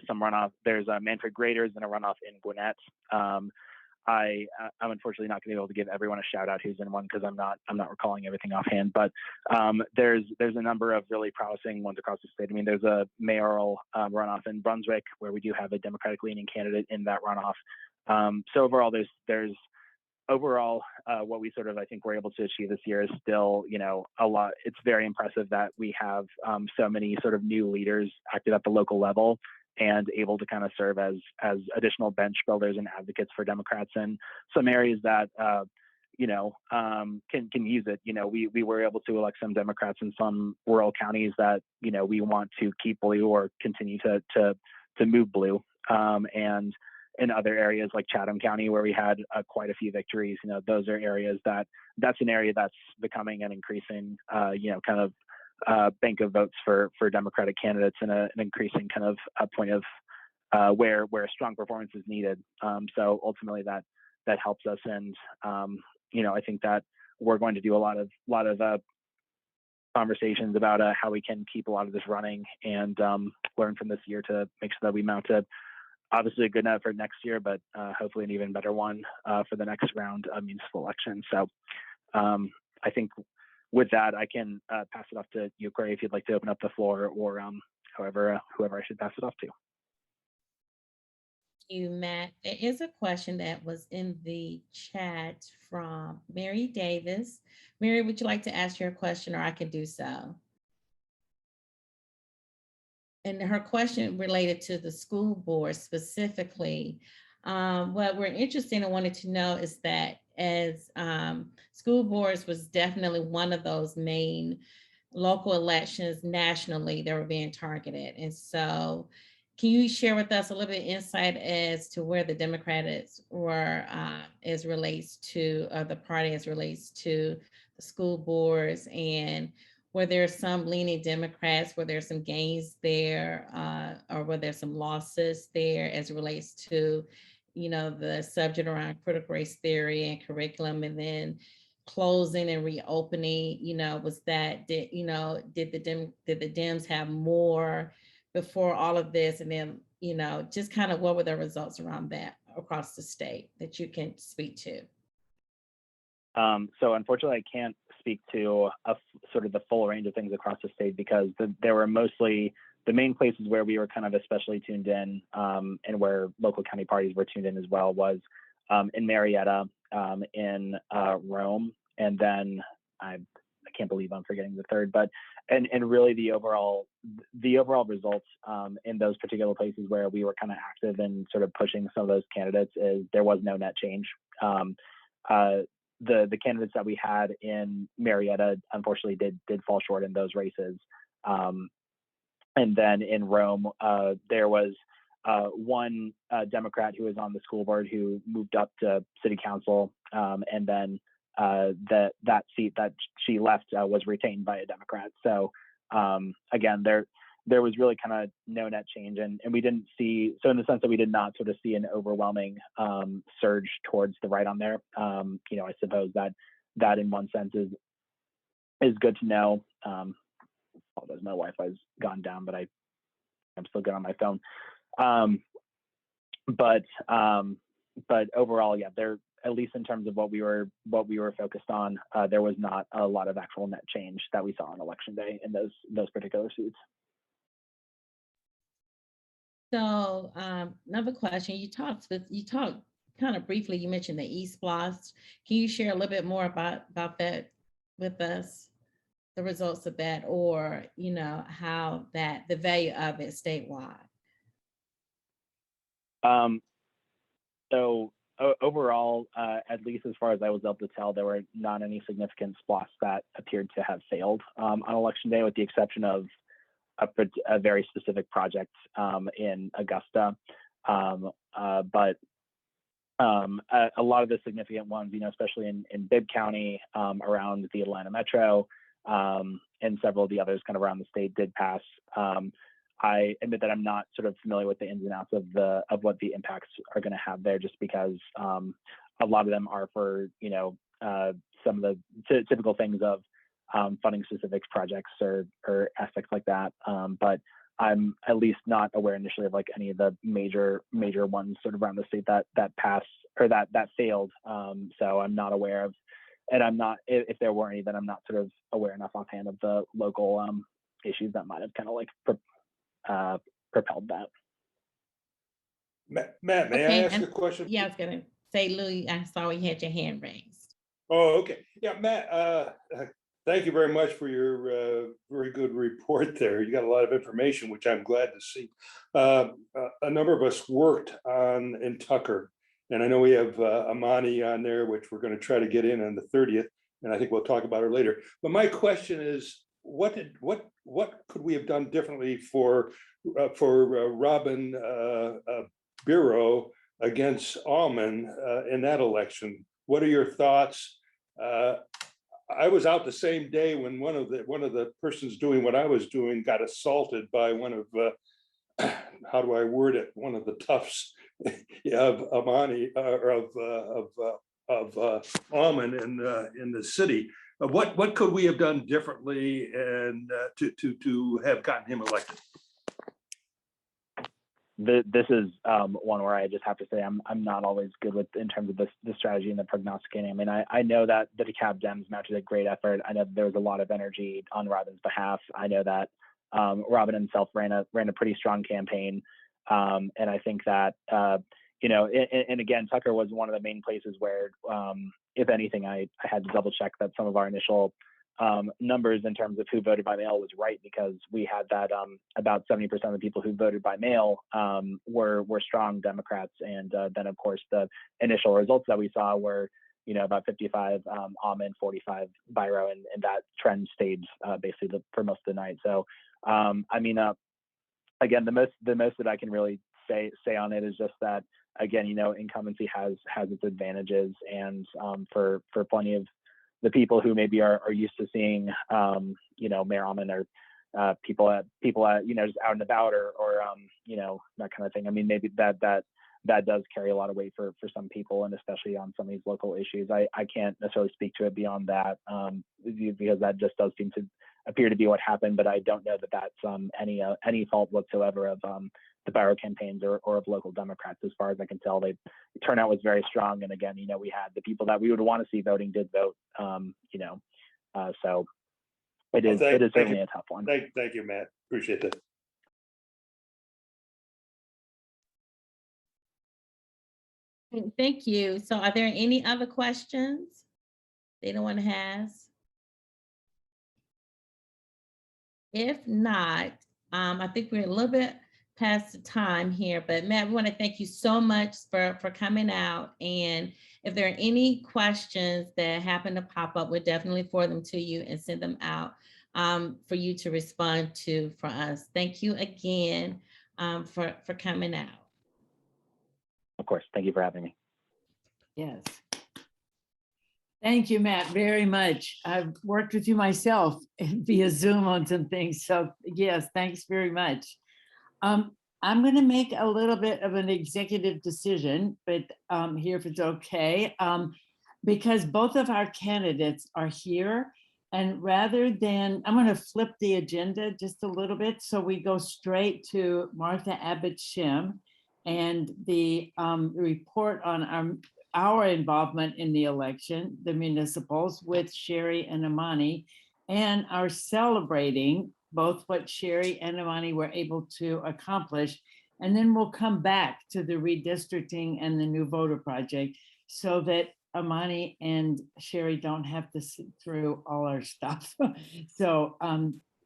some runoff. There's Manfred Graders and a runoff in Gwinnett. I'm unfortunately not going to be able to give everyone a shout out who's in one because I'm not recalling everything offhand. But there's a number of really promising ones across the state. I mean, there's a mayoral runoff in Brunswick where we do have a Democratic leaning candidate in that runoff. So overall, there's overall what we sort of, I think, we're able to achieve this year is still a lot. It's very impressive that we have so many sort of new leaders active at the local level and able to kind of serve as additional bench builders and advocates for Democrats in some areas that can use it. We were able to elect some Democrats in some rural counties that we want to keep blue or continue to move blue, and in other areas like Chatham County where we had quite a few victories. Those are areas that's an area that's becoming an increasing kind of bank of votes for Democratic candidates and an increasing kind of a point of where a strong performance is needed. So ultimately that helps us, and I think that we're going to do a lot of conversations about how we can keep a lot of this running and learn from this year to make sure that we mount obviously a good note for next year, but hopefully an even better one for the next round of municipal elections. So I think with that, I can pass it off to you, Corey, if you'd like to open up the floor, or whoever I should pass it off to. you, Matt. There is a question that was in the chat from Mary Davis. Mary, would you like to ask your question, or I can do so? And her question related to the school board specifically. What we're interested in and wanted to know is that as school boards was definitely one of those main local elections nationally that were being targeted. And so can you share with us a little bit of insight as to where the Democrats were as relates to the party as relates to the school boards, and were there some leaning Democrats, were there some gains there, or were there some losses there as it relates to, you know, the subject around critical race theory and curriculum, and then closing and reopening, you know, was that, did the Dems have more before all of this? And then, you know, just kind of what were the results around that across the state that you can speak to? So unfortunately, I can't speak to sort of the full range of things across the state, because there were mostly the main places where we were kind of especially tuned in, and where local county parties were tuned in as well, was in Marietta, in Rome, and then I can't believe I'm forgetting the third, but and really the overall results in those particular places where we were kind of active and sort of pushing some of those candidates is there was no net change. The candidates that we had in Marietta unfortunately did fall short in those races. And then in Rome, there was one Democrat who was on the school board who moved up to city council, and then that seat that she left was retained by a Democrat. So again, there was really kind of no net change, and we didn't see, so in the sense that we did not sort of see an overwhelming surge towards the right on there. You know, I suppose that in one sense is good to know. Although my Wi-Fi's gone down, but I'm still good on my phone. But overall, yeah, there, at least in terms of what we were focused on, there was not a lot of actual net change that we saw on election day in those particular seats. So another question, you talked kind of briefly, you mentioned the eSplosh. Can you share a little bit more about that with us, the results of that, or, you know, how the value of it statewide? So overall, at least as far as I was able to tell, there were not any significant sploshs that appeared to have failed on election day, with the exception of a very specific project in Augusta. But a lot of the significant ones, you know, especially in Bibb County, around the Atlanta Metro, and several of the others kind of around the state did pass. I admit that I'm not sort of familiar with the ins and outs of what the impacts are going to have there, just because a lot of them are for, you know, some of the typical things of funding specific projects or aspects like that. But I'm at least not aware initially of like any of the major ones sort of around the state that passed or that failed. So I'm not aware of, and I'm not, if there were any, then I'm not sort of aware enough offhand of the local issues that might have kind of like propelled that. Matt, may I ask a question? Yeah, I was gonna say, Louis, I saw you had your hand raised. Oh, okay. Yeah, Matt, thank you very much for your very good report there. You got a lot of information, which I'm glad to see. A number of us worked in Tucker, and I know we have Imani on there, which we're going to try to get in on the 30th, and I think we'll talk about her later. But my question is, what could we have done differently for Robin Bureau against Allman in that election? What are your thoughts? I was out the same day when one of the persons doing what I was doing got assaulted by one of how do I word it? One of the toughs of Imani or of Allman in the city. What could we have done differently and to have gotten him elected? This is one where I just have to say I'm not always good with in terms of the strategy and the prognosticating. I mean, I know that the DeKalb Dems mounted a great effort. I know that there was a lot of energy on Robin's behalf. I know that Robin himself ran a pretty strong campaign. And I think that, and again, Tucker was one of the main places where, if anything, I had to double check that some of our initial numbers in terms of who voted by mail was right, because we had that about 70% of the people who voted by mail were strong Democrats. And then, of course, the initial results that we saw were, about 55 Amin, 45 Byro, and that trend stayed basically for most of the night. So, again, the most that I can really say on it is just that, again, incumbency has its advantages, and for plenty of the people who maybe are used to seeing, Mayor Amin or people just out and about or that kind of thing. I mean, maybe that does carry a lot of weight for some people, and especially on some of these local issues. I can't necessarily speak to it beyond that, because that just does seem to appear to be what happened, but I don't know that that's any fault whatsoever of the Byro campaigns or of local Democrats. As far as I can tell, the turnout was very strong. And again, we had the people that we would want to see voting did vote, so it is certainly a tough one. Thank you, Matt. Appreciate that. Thank you. So are there any other questions anyone has? If not, I think we're a little bit past the time here, but Matt, we want to thank you so much for coming out. And if there are any questions that happen to pop up, we'll definitely forward them to you and send them out for you to respond to for us. Thank you again for coming out. Of course. Thank you for having me. Yes. Thank you, Matt, very much. I've worked with you myself via Zoom on some things. So yes, thanks very much. I'm going to make a little bit of an executive decision, but here if it's okay, because both of our candidates are here. And rather than, I'm going to flip the agenda just a little bit, so we go straight to Martha Abbott-Shim and the report on our involvement in the election, the municipals, with Sherrie and Imani, and are celebrating both what Sherrie and Imani were able to accomplish. And then we'll come back to the redistricting and the new voter project, so that Imani and Sherrie don't have to sit through all our stuff. So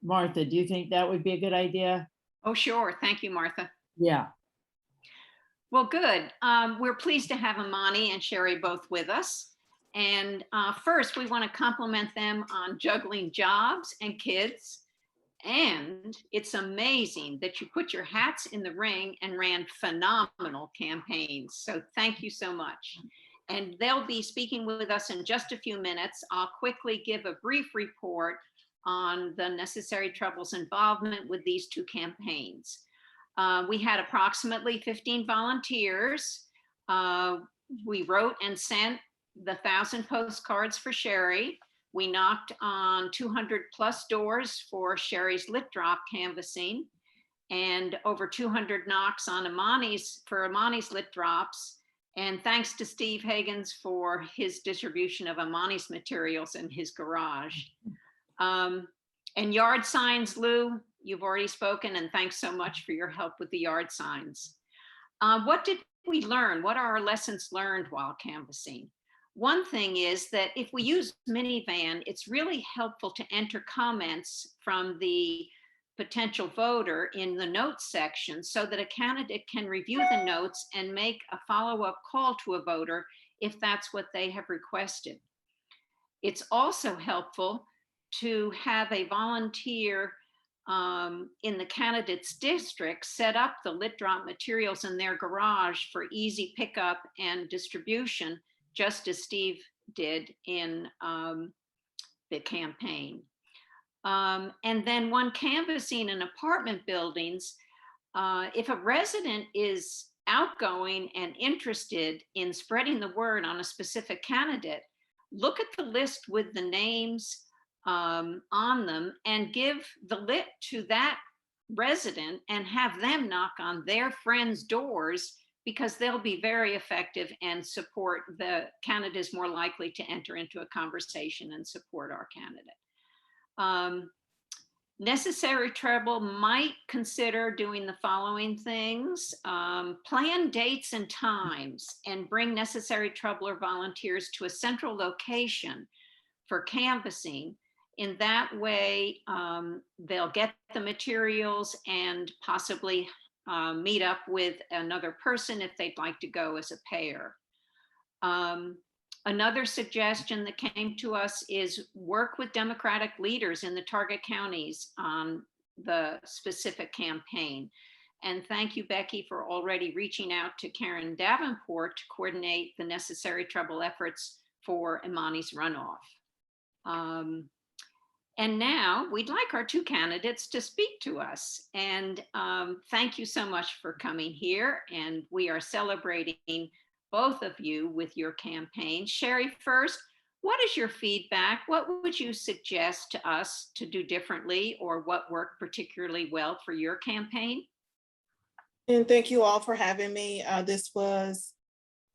Martha, do you think that would be a good idea? Oh, sure. Thank you, Martha. Yeah. Well, good. We're pleased to have Imani and Sherrie both with us. And first, we want to compliment them on juggling jobs and kids. And it's amazing that you put your hats in the ring and ran phenomenal campaigns. So thank you so much. And they'll be speaking with us in just a few minutes. I'll quickly give a brief report on the Necessary Trouble's involvement with these two campaigns. We had approximately 15 volunteers. We wrote and sent the 1,000 postcards for Sherrie. We knocked on 200 plus doors for Sherrie's lit drop canvassing, and over 200 knocks on Imani's lit drops. And thanks to Steve Hagens for his distribution of Imani's materials in his garage. And yard signs, Lou, you've already spoken, and thanks so much for your help with the yard signs. What did we learn? What are our lessons learned while canvassing? One thing is that if we use Minivan, it's really helpful to enter comments from the potential voter in the notes section, so that a candidate can review the notes and make a follow-up call to a voter if that's what they have requested. It's also helpful to have a volunteer in the candidate's district set up the lit drop materials in their garage for easy pickup and distribution, just as Steve did in the campaign. And then when canvassing in apartment buildings, if a resident is outgoing and interested in spreading the word on a specific candidate, look at the list with the names on them and give the lit to that resident and have them knock on their friends' doors, because they'll be very effective and support the candidate is more likely to enter into a conversation and support our candidate. Necessary Trouble might consider doing the following things. Plan dates and times and bring Necessary Troubler volunteers to a central location for canvassing. In that way, they'll get the materials and possibly meet up with another person if they'd like to go as a pair. Another suggestion that came to us is work with Democratic leaders in the target counties on the specific campaign. And thank you, Becky, for already reaching out to Karen Davenport to coordinate the Necessary Trouble efforts for Imani's runoff. And now we'd like our two candidates to speak to us. And thank you so much for coming here. And we are celebrating both of you with your campaign. Sherrie, first, what is your feedback? What would you suggest to us to do differently, or what worked particularly well for your campaign? And thank you all for having me. This was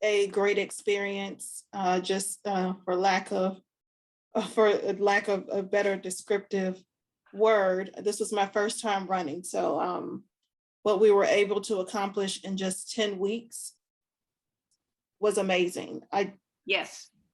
a great experience, just for lack of a better descriptive word. This was my first time running. So what we were able to accomplish in just 10 weeks was amazing. I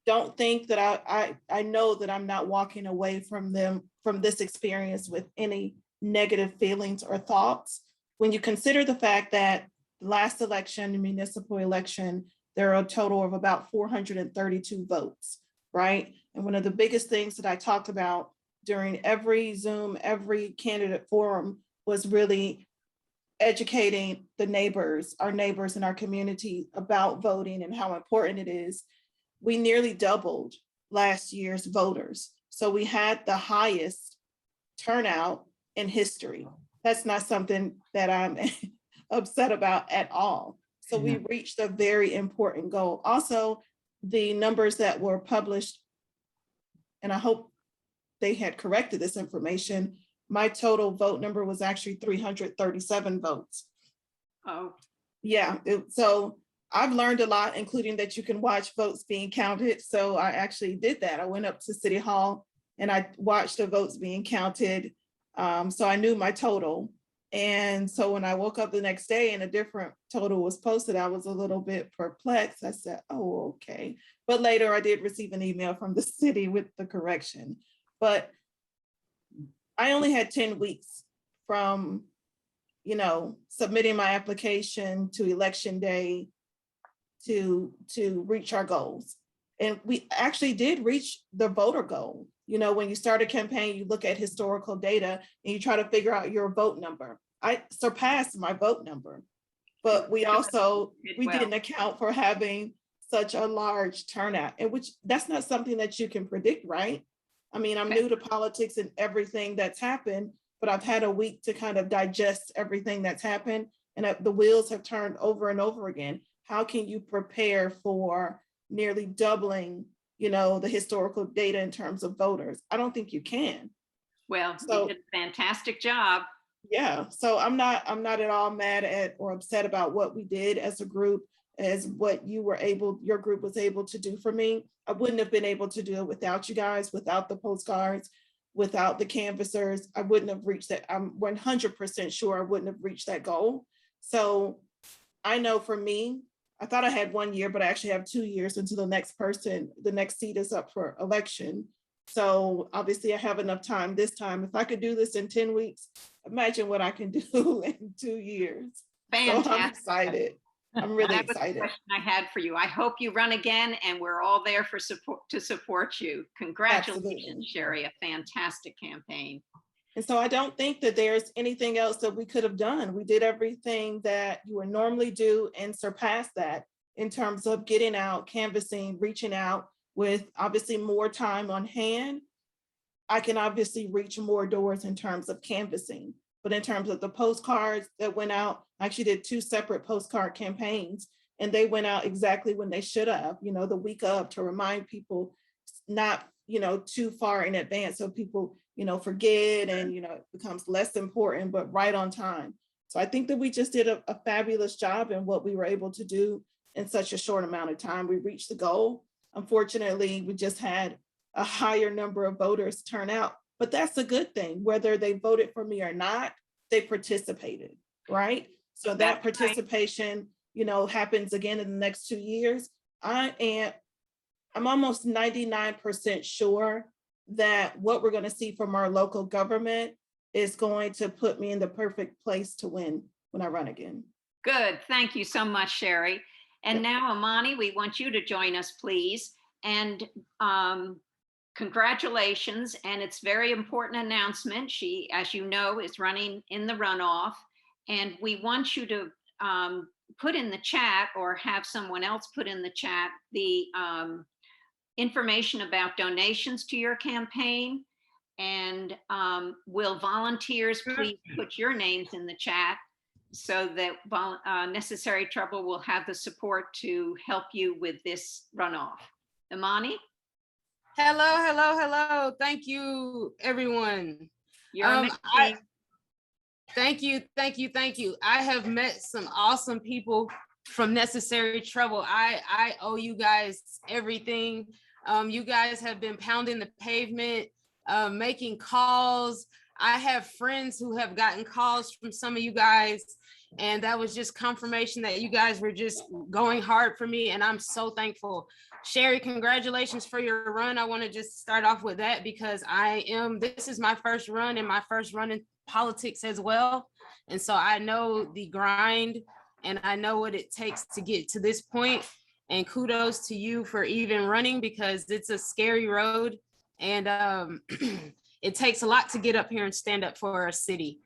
don't think that I know that I'm not walking away from this experience with any negative feelings or thoughts. When you consider the fact that last election, the municipal election, there are a total of about 432 votes, right? And one of the biggest things that I talked about during every Zoom, every candidate forum was really educating the neighbors, our neighbors in our community about voting and how important it is. We nearly doubled last year's voters. So we had the highest turnout in history. That's not something that I'm upset about at all. So we reached a very important goal. Also, the numbers that were published, and I hope they had corrected this information, my total vote number was actually 337 votes. Oh. Yeah, so I've learned a lot, including that you can watch votes being counted. So I actually did that. I went up to City Hall and I watched the votes being counted. So I knew my total. And so when I woke up the next day and a different total was posted, I was a little bit perplexed. I said, oh, okay. But later I did receive an email from the city with the correction. But I only had 10 weeks from, submitting my application to election day to reach our goals. And we actually did reach the voter goal. When you start a campaign, you look at historical data and you try to figure out your vote number. I surpassed my vote number, but we didn't account for having such a large turnout, and which that's not something that you can predict, right? I mean, I'm new to politics and everything that's happened, but I've had a week to kind of digest everything that's happened, and the wheels have turned over and over again. How can you prepare for nearly doubling, the historical data in terms of voters? I don't think you can. Well, you did a fantastic job. Yeah, so I'm not at all mad at or upset about what we did as a group, as what your group was able to do for me. I wouldn't have been able to do it without you guys, without the postcards, without the canvassers. I wouldn't have reached that. I'm 100% sure I wouldn't have reached that goal. So I know for me, I thought I had 1 year, but I actually have 2 years until the next seat is up for election. So obviously I have enough time this time. If I could do this in 10 weeks, imagine what I can do in 2 years. Fantastic. So I'm excited. I'm really That was the excited. question I had for you. I hope you run again, and we're all there to support you. Congratulations, Absolutely. Sherrie, a fantastic campaign. And so I don't think that there's anything else that we could have done. We did everything that you would normally do and surpassed that in terms of getting out, canvassing, reaching out with obviously more time on hand. I can obviously reach more doors in terms of canvassing, but in terms of the postcards that went out, I actually did 2 separate postcard campaigns, and they went out exactly when they should have, the week up, to remind people, not, too far in advance so people, forget and, it becomes less important, but right on time. So I think that we just did a fabulous job in what we were able to do in such a short amount of time. We reached the goal. Unfortunately, we just had a higher number of voters turn out but that's a good thing. Whether they voted for me or not, they participated, right? So that That's right. participation, you know, happens again in the next 2 years. I'm almost 99% sure that what we're going to see from our local government is going to put me in the perfect place to win when I run again. Good. Thank you so much, Sherrie. And now, Imani, we want you to join us, please. And congratulations. And it's very important announcement. She, as you know, is running in the runoff. And we want you to put in the chat, or have someone else put in the chat, the information about donations to your campaign. And will volunteers please put your names in the chat, so that Necessary Trouble will have the support to help you with this runoff. Imani? Hello. Thank you, everyone. You're amazing. Thank you. I have met some awesome people from Necessary Trouble. I owe you guys everything. You guys have been pounding the pavement, making calls. I have friends who have gotten calls from some of you guys, and that was just confirmation that you guys were just going hard for me, and I'm so thankful. Sherrie, congratulations for your run. I want to just start off with that, because this is my first run, and my first run in politics as well. And so I know the grind, and I know what it takes to get to this point. And kudos to you for even running, because it's a scary road, and it takes a lot to get up here and stand up for our city.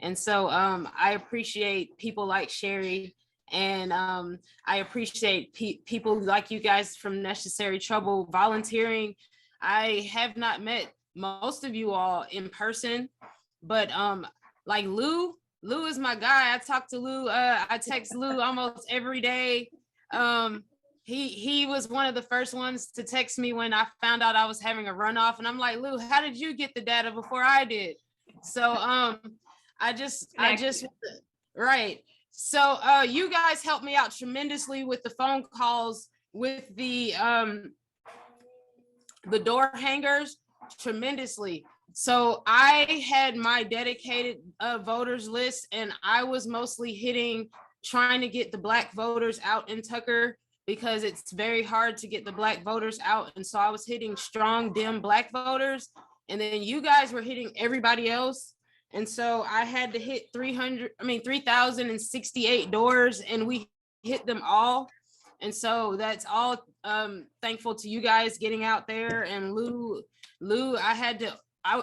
And so I appreciate people like Sherrie, and I appreciate people like you guys from Necessary Trouble volunteering. I have not met most of you all in person, but like Lou is my guy. I talk to Lou. I text Lou almost every day. He was one of the first ones to text me when I found out I was having a runoff, and I'm like, Lou, how did you get the data before I did? So right. So you guys helped me out tremendously with the phone calls, with the door hangers, tremendously. So I had my dedicated voters list, and I was mostly trying to get the Black voters out in Tucker, because it's very hard to get the Black voters out. And so I was hitting strong, dim Black voters, and then you guys were hitting everybody else. And so I had to hit 3,068 doors, and we hit them all. And so that's all thankful to you guys getting out there. And Lou,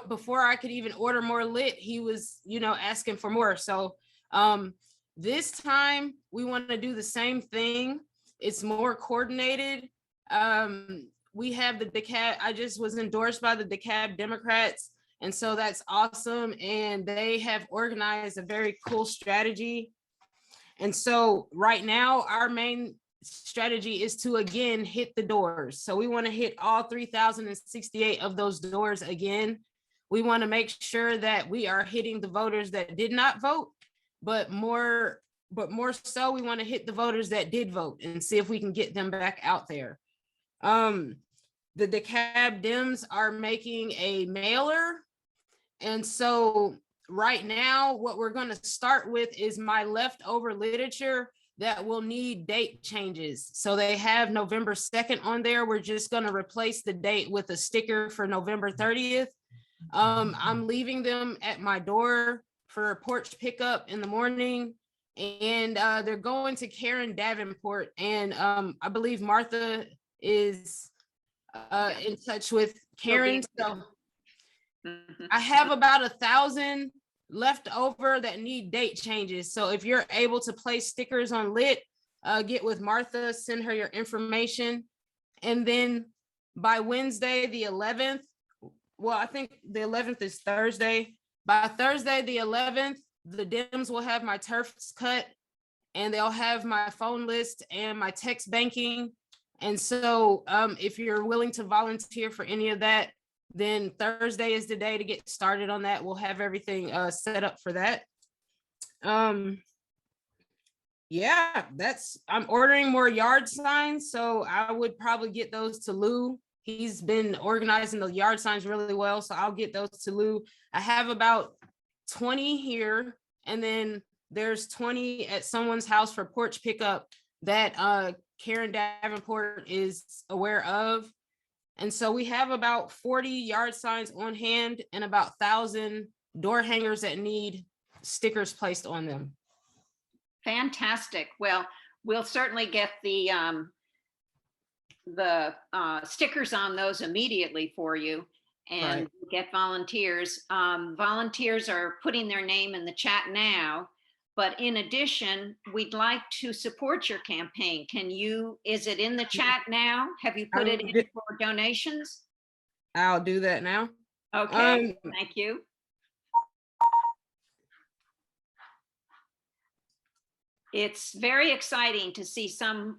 before I could even order more lit, he was, asking for more. So this time we want to do the same thing. It's more coordinated. We have the DeKalb. I just was endorsed by the DeKalb Democrats, and so that's awesome. And they have organized a very cool strategy. And so right now, our main strategy is to again hit the doors. So we want to hit all 3,068 of those doors again. We want to make sure that we are hitting the voters that did not vote, but more so we want to hit the voters that did vote and see if we can get them back out there. The DeKalb Dems are making a mailer. And so right now, what we're going to start with is my leftover literature that will need date changes. So they have November 2nd on there. We're just going to replace the date with a sticker for November 30th. I'm leaving them at my door for a porch pickup in the morning. And they're going to Karen Davenport, and I believe Martha is in touch with Karen. So I have about 1,000 left over that need date changes. So if you're able to place stickers on lit, get with Martha, send her your information. And then by Wednesday, the 11th, well, I think the 11th is Thursday. By Thursday, the 11th, the Dems will have my turfs cut, and they'll have my phone list and my text banking. And so if you're willing to volunteer for any of that, then Thursday is the day to get started on that. We'll have everything set up for that. Yeah, I'm ordering more yard signs. So I would probably get those to Lou. He's been organizing the yard signs really well, so I'll get those to Lou. I have about 20 here, and then there's 20 at someone's house for porch pickup that Karen Davenport is aware of. And so we have about 40 yard signs on hand and about 1,000 door hangers that need stickers placed on them. Fantastic. Well, we'll certainly get the stickers on those immediately for you and Right. get volunteers. Volunteers are putting their name in the chat now, but in addition, we'd like to support your campaign. Can you, is it in the chat now? Have you put it in for donations? I'll do that now. Okay, thank you. It's very exciting to see some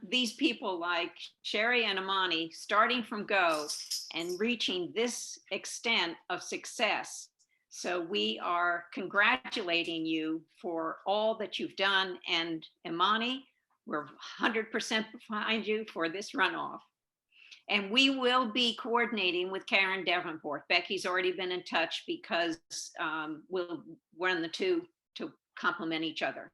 these people like Sherrie and Imani starting from go and reaching this extent of success. So we are congratulating you for all that you've done, and Imani, we're 100% behind you for this runoff. And we will be coordinating with Karen Davenport. Becky's already been in touch because we'll run the two to complement each other.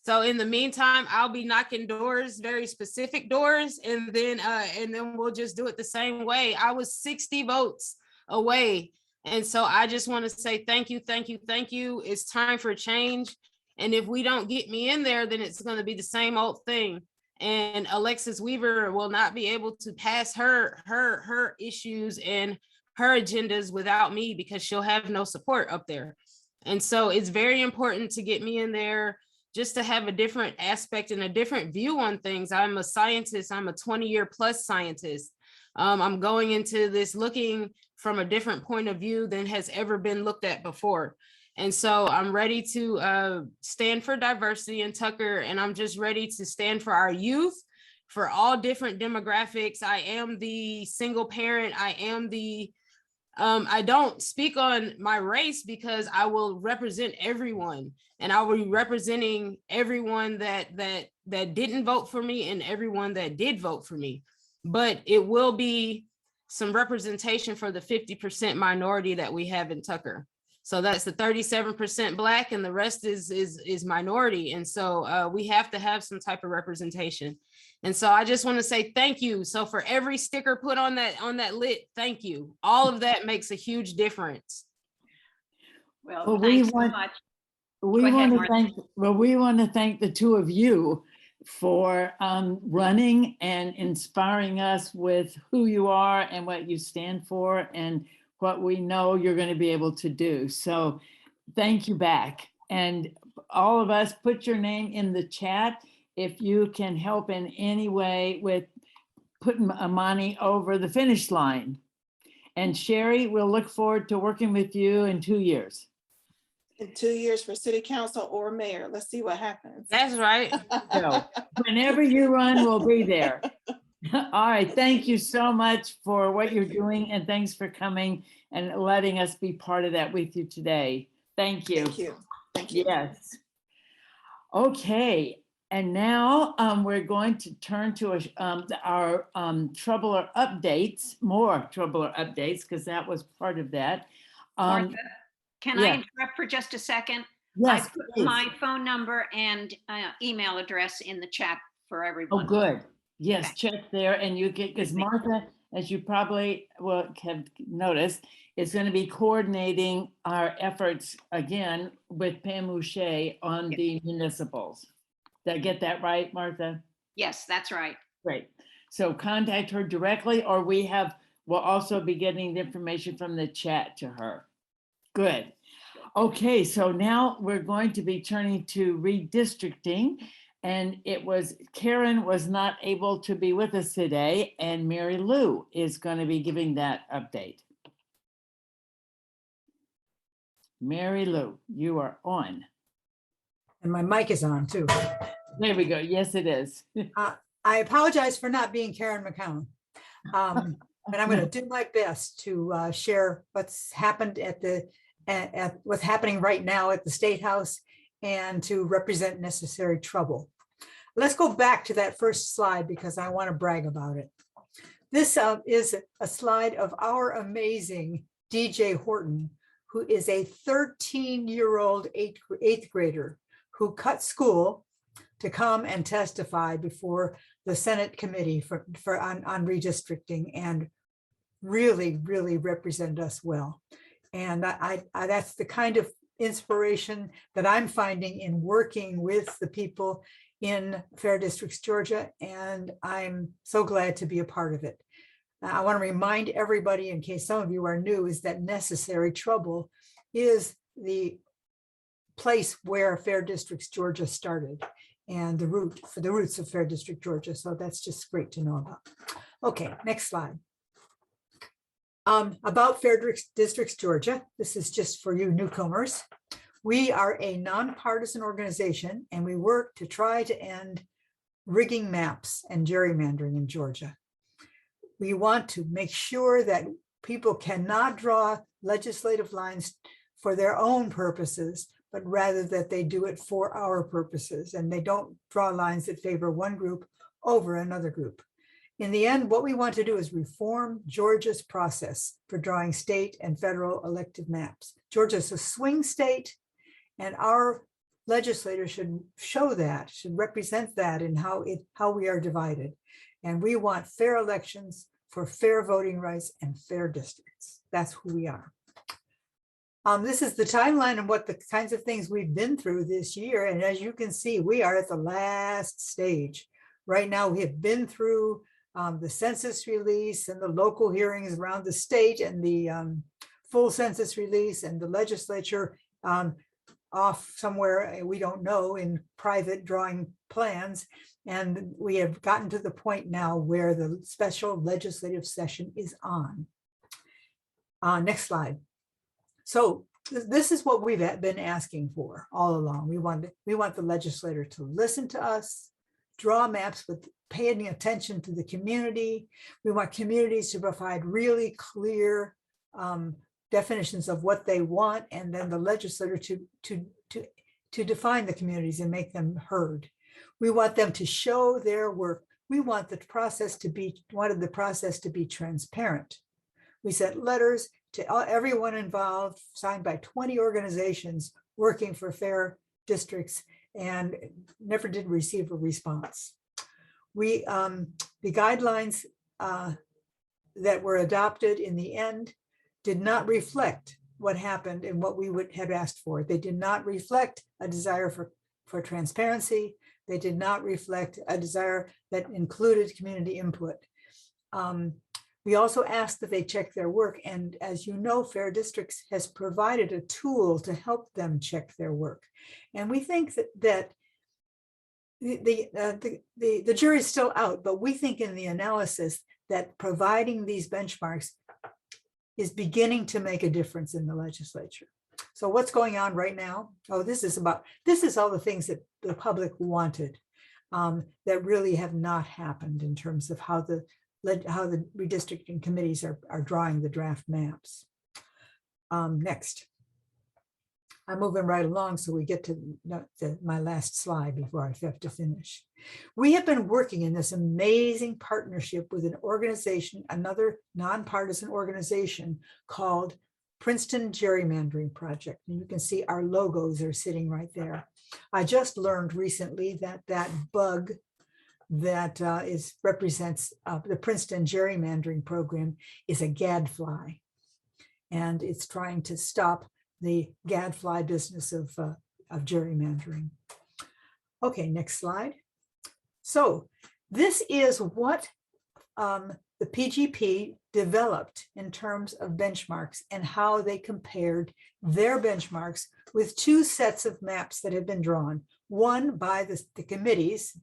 So in the meantime, I'll be knocking doors, very specific doors, and then we'll just do it the same way. I was 60 votes away. And so I just want to say thank you, thank you, thank you. It's time for change. And if we don't get me in there, then it's going to be the same old thing. And Alexis Weaver will not be able to pass her issues and her agendas without me, because she'll have no support up there. And so it's very important to get me in there, just to have a different aspect and a different view on things. I'm a scientist. I'm a 20-year plus scientist. I'm going into this looking from a different point of view than has ever been looked at before. And so I'm ready to stand for diversity in Tucker, and I'm just ready to stand for our youth, for all different demographics. I am the single parent. I am the, I don't speak on my race because I will represent everyone, and I will be representing everyone that didn't vote for me and everyone that did vote for me. But it will be some representation for the 50% minority that we have in Tucker. So that's the 37% Black, and the rest is minority. And so we have to have some type of representation. And so I just want to say thank you. So for every sticker put on that lit, thank you. All of that makes a huge difference. Well, thanks so much. We want to thank the two of you for running and inspiring us with who you are and what you stand for and what we know you're going to be able to do. So thank you back. And all of us, put your name in the chat if you can help in any way with putting Imani over the finish line. And Sherrie, we'll look forward to working with you in 2 years. In 2 years for city council or mayor. Let's see what happens. That's right. So whenever you run, we'll be there. All right. Thank you so much for what you're doing, and thanks for coming and letting us be part of that with you today. Thank you. Thank you. Thank you. Yes. Okay. And now we're going to turn to our Troubler updates, more Troubler updates, because that was part of that. Martha, can I yeah. interrupt for just a second? Yes, I put please. my phone number and email address in the chat for everyone. Oh, good. Yes, Okay. check there, and you get, because Martha, as you probably will have noticed, is going to be coordinating our efforts again with Pam Mouche on the municipals. Did I get that right, Martha? Yes, that's right. Great. So contact her directly, or we'll also be getting the information from the chat to her. Good. Okay, so now we're going to be turning to redistricting. And Karen was not able to be with us today, and Mary Lou is going to be giving that update. Mary Lou, you are on. And my mic is on too. There we go. Yes, it is. I apologize for not being Karen McCown. But I'm going to do my best to share what's happened at what's happening right now at the State House and to represent necessary trouble. Let's go back to that first slide because I want to brag about it. This is a slide of our amazing DJ Horton, who is a 13-year-old eighth grader who cut school to come and testify before the Senate committee on redistricting and really, really represent us well. And that's the kind of inspiration that I'm finding in working with the people in Fair Districts, Georgia, and I'm so glad to be a part of it. I want to remind everybody, in case some of you are new, is that Necessary Trouble is the place where Fair Districts, Georgia started and the roots of Fair District, Georgia. So that's just great to know about. Okay, next slide. About Fair Districts, Georgia, this is just for you newcomers. We are a nonpartisan organization and we work to try to end rigging maps and gerrymandering in Georgia. We want to make sure that people cannot draw legislative lines for their own purposes, but rather that they do it for our purposes and they don't draw lines that favor one group over another group. In the end, what we want to do is reform Georgia's process for drawing state and federal elective maps. Georgia's a swing state, and our legislators should show that, should represent that in how we are divided. And we want fair elections for fair voting rights and fair districts. That's who we are. This is the timeline and what the kinds of things we've been through this year. And as you can see, we are at the last stage. Right now, we have been through the census release and the local hearings around the state and the full census release and the legislature off somewhere, we don't know, in private drawing plans. And we have gotten to the point now where the special legislative session is on. Next slide. So this is what we've been asking for all along. We want the legislator to listen to us, draw maps with paying attention to the community. We want communities to provide really clear definitions of what they want, and then the legislator to define the communities and make them heard. We want them to show their work. We want the process to be transparent. We sent letters to everyone involved, signed by 20 organizations working for Fair Districts, and never did receive a response. The guidelines that were adopted in the end did not reflect what happened and what we would have asked for. They did not reflect a desire for transparency. They did not reflect a desire that included community input. We also asked that they check their work. And as you know, Fair Districts has provided a tool to help them check their work. And we think that the jury's still out, but we think in the analysis that providing these benchmarks is beginning to make a difference in the legislature. So what's going on right now? Oh, this is all the things that the public wanted that really have not happened in terms of how the redistricting committees are drawing the draft maps. Next. I'm moving right along so we get to my last slide before I have to finish. We have been working in this amazing partnership with an organization, another nonpartisan organization called Princeton Gerrymandering Project. And you can see our logos are sitting right there. I just learned recently that bug that represents the Princeton Gerrymandering Program is a gadfly. And it's trying to stop the gadfly business of gerrymandering. Okay, next slide. So this is what the PGP developed in terms of benchmarks and how they compared their benchmarks with two sets of maps that have been drawn, one by the committees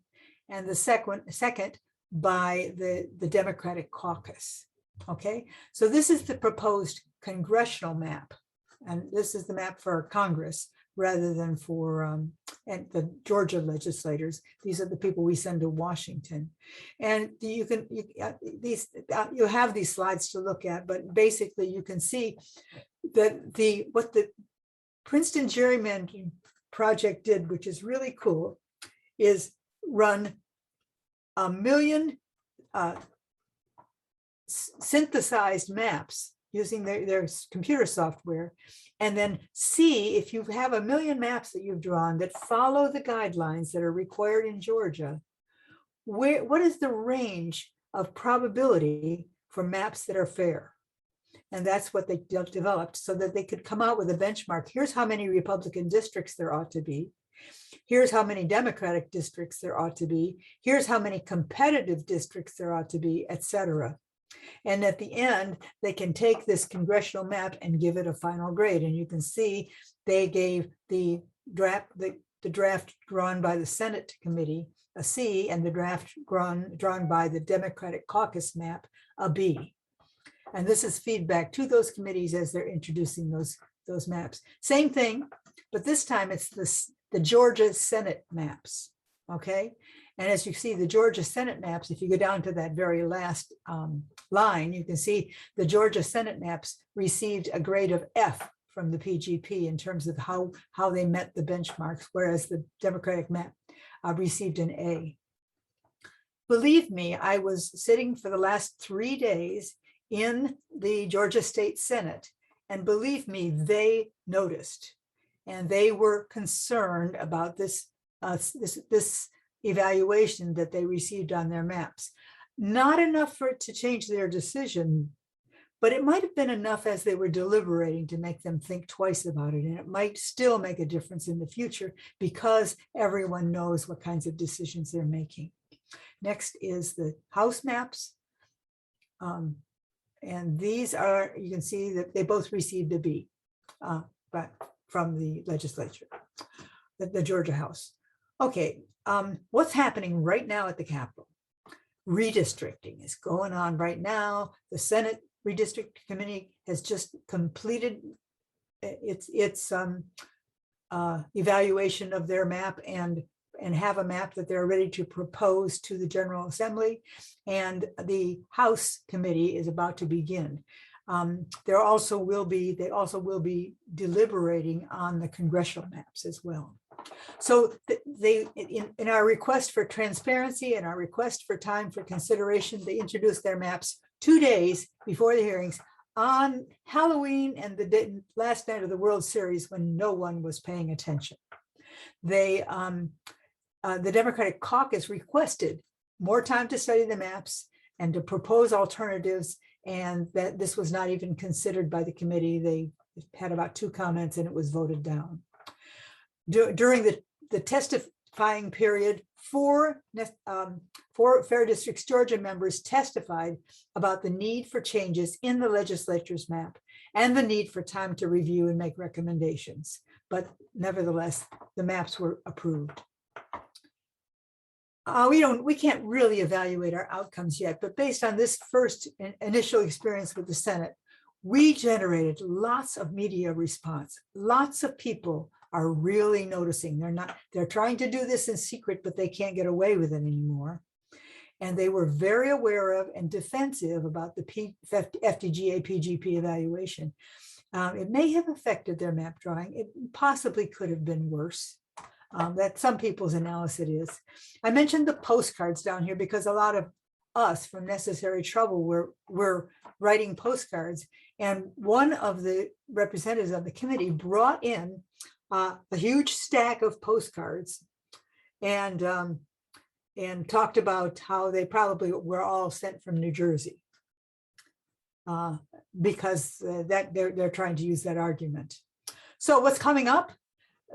and the second by the Democratic caucus. Okay, so this is the proposed congressional map. And this is the map for Congress rather than for and the Georgia legislators. These are the people we send to Washington. And you have these slides to look at, but basically you can see that what the Princeton Gerrymandering Project did, which is really cool, is run 1 million synthesized maps using their computer software, and then see if you have 1 million maps that you've drawn that follow the guidelines that are required in Georgia, what is the range of probability for maps that are fair? And that's what they developed so that they could come out with a benchmark. Here's how many Republican districts there ought to be. Here's how many Democratic districts there ought to be. Here's how many competitive districts there ought to be, et cetera. And at the end, they can take this congressional map and give it a final grade. And you can see they gave the draft drawn by the Senate committee a C, and the draft drawn by the Democratic caucus map a B. And this is feedback to those committees as they're introducing those maps. Same thing, but this time it's the Georgia Senate maps, okay? And as you see the Georgia Senate maps, if you go down to that very last line, you can see the Georgia Senate maps received a grade of F from the PGP in terms of how they met the benchmarks, whereas the Democratic map received an A. Believe me, I was sitting for the last 3 days in the Georgia State Senate, and believe me, they noticed, and they were concerned about this evaluation that they received on their maps. Not enough for it to change their decision, but it might have been enough as they were deliberating to make them think twice about it. And it might still make a difference in the future because everyone knows what kinds of decisions they're making. Next is the House maps. And these are, you can see that they both received a B but from the legislature, the Georgia House. Okay, what's happening right now at the Capitol? Redistricting is going on right now. The Senate Redistricting Committee has just completed its evaluation of their map and have a map that they're ready to propose to the General Assembly. And the House Committee is about to begin. They also will be deliberating on the congressional maps as well. So in our request for transparency and our request for time for consideration, they introduced their maps 2 days before the hearings on Halloween and the last night of the World Series when no one was paying attention. The Democratic caucus requested more time to study the maps and to propose alternatives, and that this was not even considered by the committee. They had about 2 comments and it was voted down. During the testifying period, 4 Fair Districts Georgia members testified about the need for changes in the legislature's map and the need for time to review and make recommendations. But nevertheless, the maps were approved. We can't really evaluate our outcomes yet, but based on this first initial experience with the Senate, we generated lots of media response. Lots of people are really noticing. They're trying to do this in secret, but they can't get away with it anymore. And they were very aware of and defensive about the FDGA PGP evaluation. It may have affected their map drawing. It possibly could have been worse. That some people's analysis is. I mentioned the postcards down here because a lot of us from Necessary Trouble were writing postcards, and one of the representatives of the committee brought in a huge stack of postcards and talked about how they probably were all sent from New Jersey because that they're trying to use that argument. So what's coming up?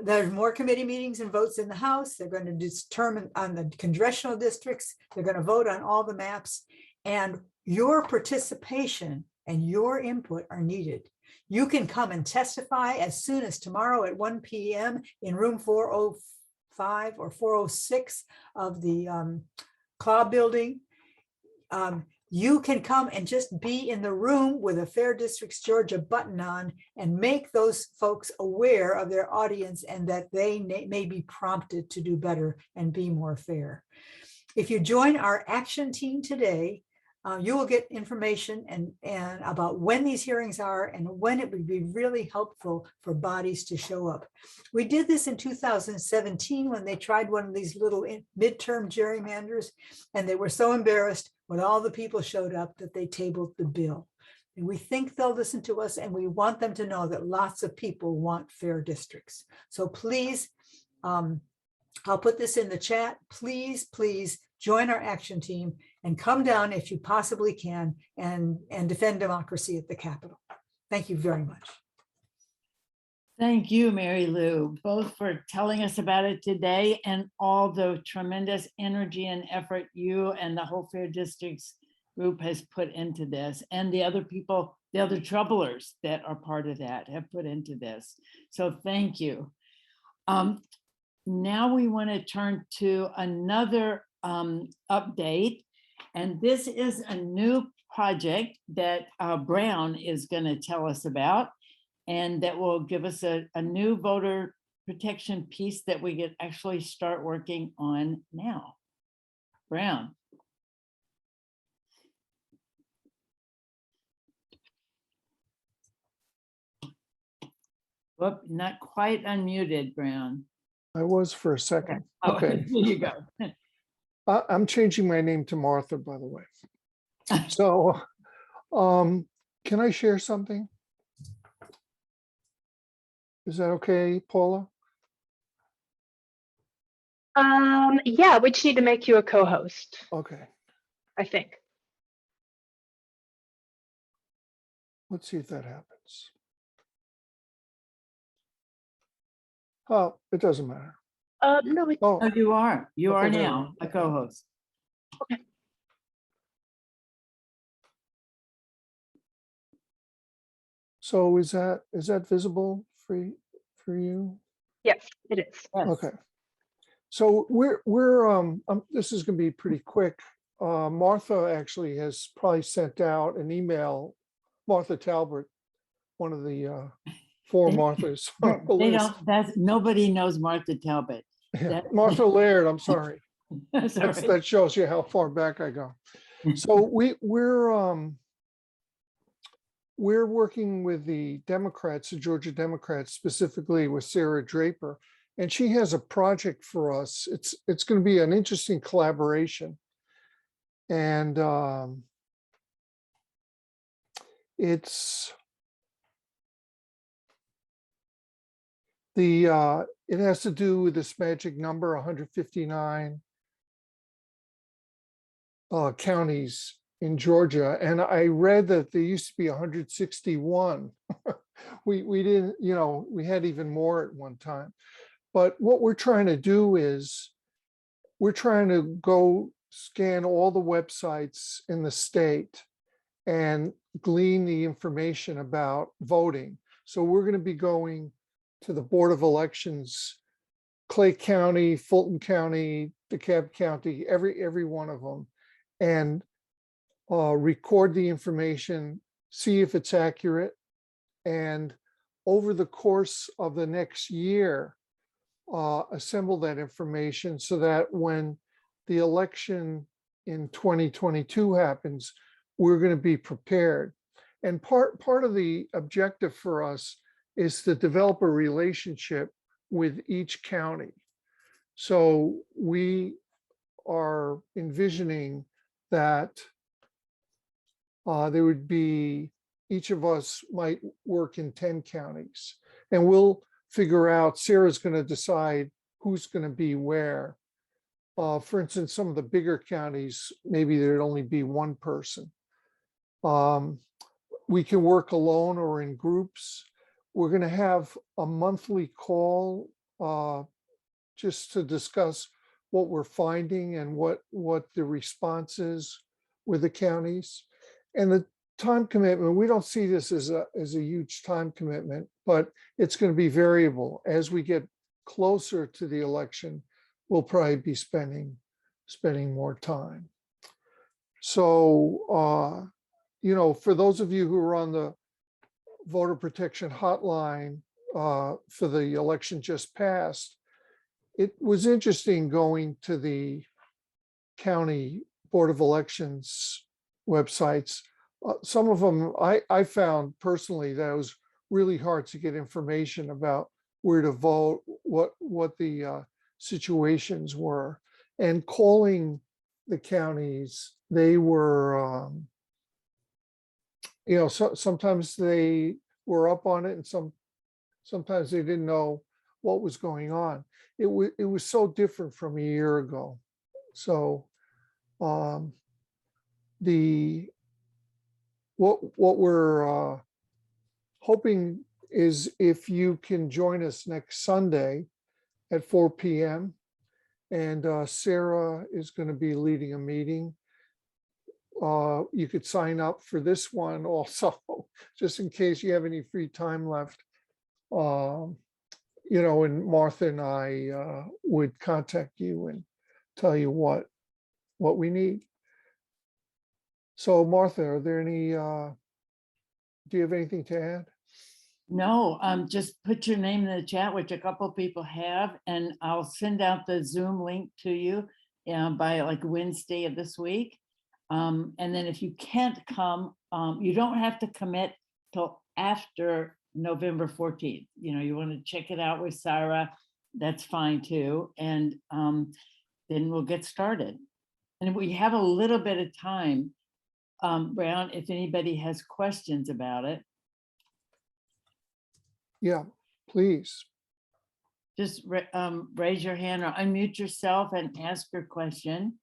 There's more committee meetings and votes in the House. They're going to determine on the congressional districts. They're going to vote on all the maps, and your participation and your input are needed. You can come and testify as soon as tomorrow at 1 p.m. in room 405 or 406 of the CLAW building. You can come and just be in the room with a Fair Districts Georgia button on and make those folks aware of their audience and that they may be prompted to do better and be more fair. If you join our action team today, you will get information and about when these hearings are and when it would be really helpful for bodies to show up. We did this in 2017 when they tried one of these little midterm gerrymanders, and they were so embarrassed when all the people showed up, that they tabled the bill. And we think they'll listen to us, and we want them to know that lots of people want fair districts. So please, I'll put this in the chat. Please, please join our action team and come down if you possibly can and defend democracy at the Capitol. Thank you very much. Thank you, Mary Lou, both for telling us about it today and all the tremendous energy and effort you and the whole Fair Districts group has put into this, and the other people, the other troublers that are part of that have put into this. So thank you. Now we want to turn to another update, and this is a new project that Brown is going to tell us about, and that will give us a new voter protection piece that we could actually start working on now. Brown. Whoop, not quite unmuted, Brown. I was for a second. Oh, Okay. there you go. I'm changing my name to Martha, by the way. So can I share something? Is that okay, Paula? Yeah, we just need to make you a co-host, Okay. I think. Let's see if that happens. Oh, it doesn't matter. No, Oh, you are. You are Okay, there now a co-host. Okay. So is that visible for you? Yes, it is. Yes. Okay. So we're this is going to be pretty quick. Martha actually has probably sent out an email. Martha Talbert, one of the four Marthas. on the They list. don't, nobody knows Martha Talbot. Yeah, Martha Laird, I'm sorry. That's all right. That shows you how far back I go. So we're working with the Democrats, the Georgia Democrats, specifically with Sarah Draper, and she has a project for us. It's going to be an interesting collaboration, and it has to do with this magic number, 159 counties in Georgia. And I read that there used to be 161. we didn't, we had even more at one time. But what we're trying to do is we're trying to go scan all the websites in the state and glean the information about voting. So we're going to be going to the Board of Elections, Clay County, Fulton County, DeKalb County, every one of them, and record the information, see if it's accurate, and over the course of the next year, assemble that information so that when the election in 2022 happens, we're going to be prepared. And part of the objective for us is to develop a relationship with each county. So we are envisioning that there would be, each of us might work in 10 counties, and we'll figure out, Sarah's going to decide who's going to be where. For instance, some of the bigger counties, maybe there'd only be one person. We can work alone or in groups. We're going to have a monthly call just to discuss what we're finding and what the response is with the counties. And the time commitment, we don't see this as a huge time commitment, but it's going to be variable. As we get closer to the election, we'll probably be spending more time. So, for those of you who are on the voter protection hotline for the election just passed, it was interesting going to the county Board of Elections websites. Some of them I found personally that it was really hard to get information about where to vote, what the situations were, and calling the counties, they were, so sometimes they were up on it and sometimes they didn't know what was going on. It was so different from a year ago. So what we're hoping is if you can join us next Sunday at 4 p.m. and Sarah is going to be leading a meeting. You could sign up for this one also, just in case you have any free time left. And Martha and I would contact you and tell you what we need. So Martha, are there any, do you have anything to add? No, just put your name in the chat, which a couple of people have, and I'll send out the Zoom link to you by like Wednesday of this week. And then if you can't come, you don't have to commit till after November 14th. You want to check it out with Sarah, that's fine too. And then we'll get started. And we have a little bit of time, Brown, if anybody has questions about it. Yeah, please. Just raise your hand or unmute yourself and ask your question.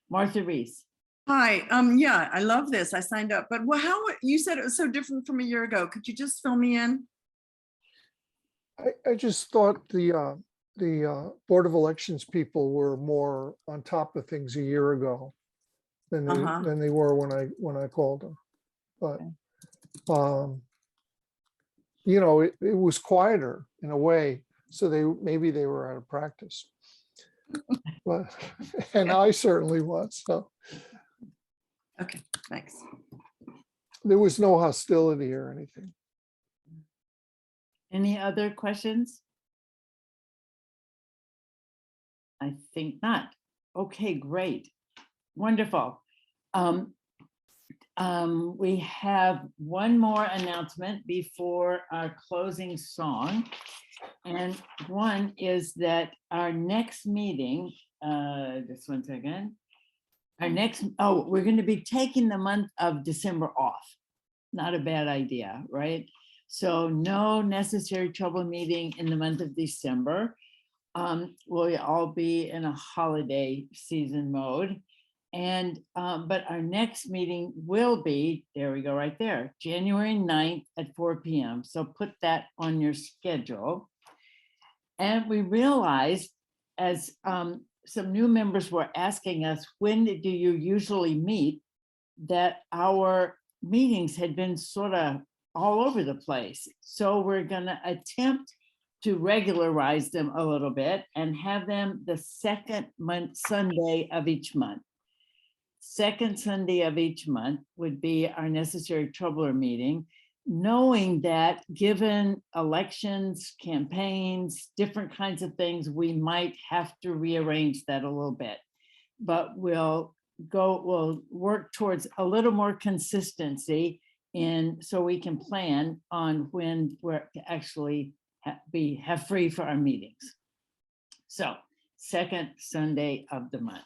Martha Reese. Hi, yeah, I love this. I signed up, but how you said it was so different from a year ago. Could you just fill me in? I just thought the Board of Elections people were more on top of things a year ago than they were when I called them. But it was quieter in a way, so maybe they were out of practice. But and I certainly was. So. Okay, thanks. There was no hostility or anything. Any other questions? I think not. Okay, great. Wonderful. We have one more announcement before our closing song. And one is that our next meeting, just one second. We're going to be taking the month of December off. Not a bad idea, right? So no necessary trouble meeting in the month of December. We'll all be in a holiday season mode. And but our next meeting will be, there we go, right there, January 9th at 4 p.m. So put that on your schedule. And we realized, as some new members were asking us, when do you usually meet, that our meetings had been sort of all over the place. So we're going to attempt to regularize them a little bit and have them the second Sunday of each month. Second Sunday of each month would be our necessary troubler meeting, knowing that given elections, campaigns, different kinds of things, we might have to rearrange that a little bit. But we'll work towards a little more consistency so we can plan on when we're actually have free for our meetings. So second Sunday of the month.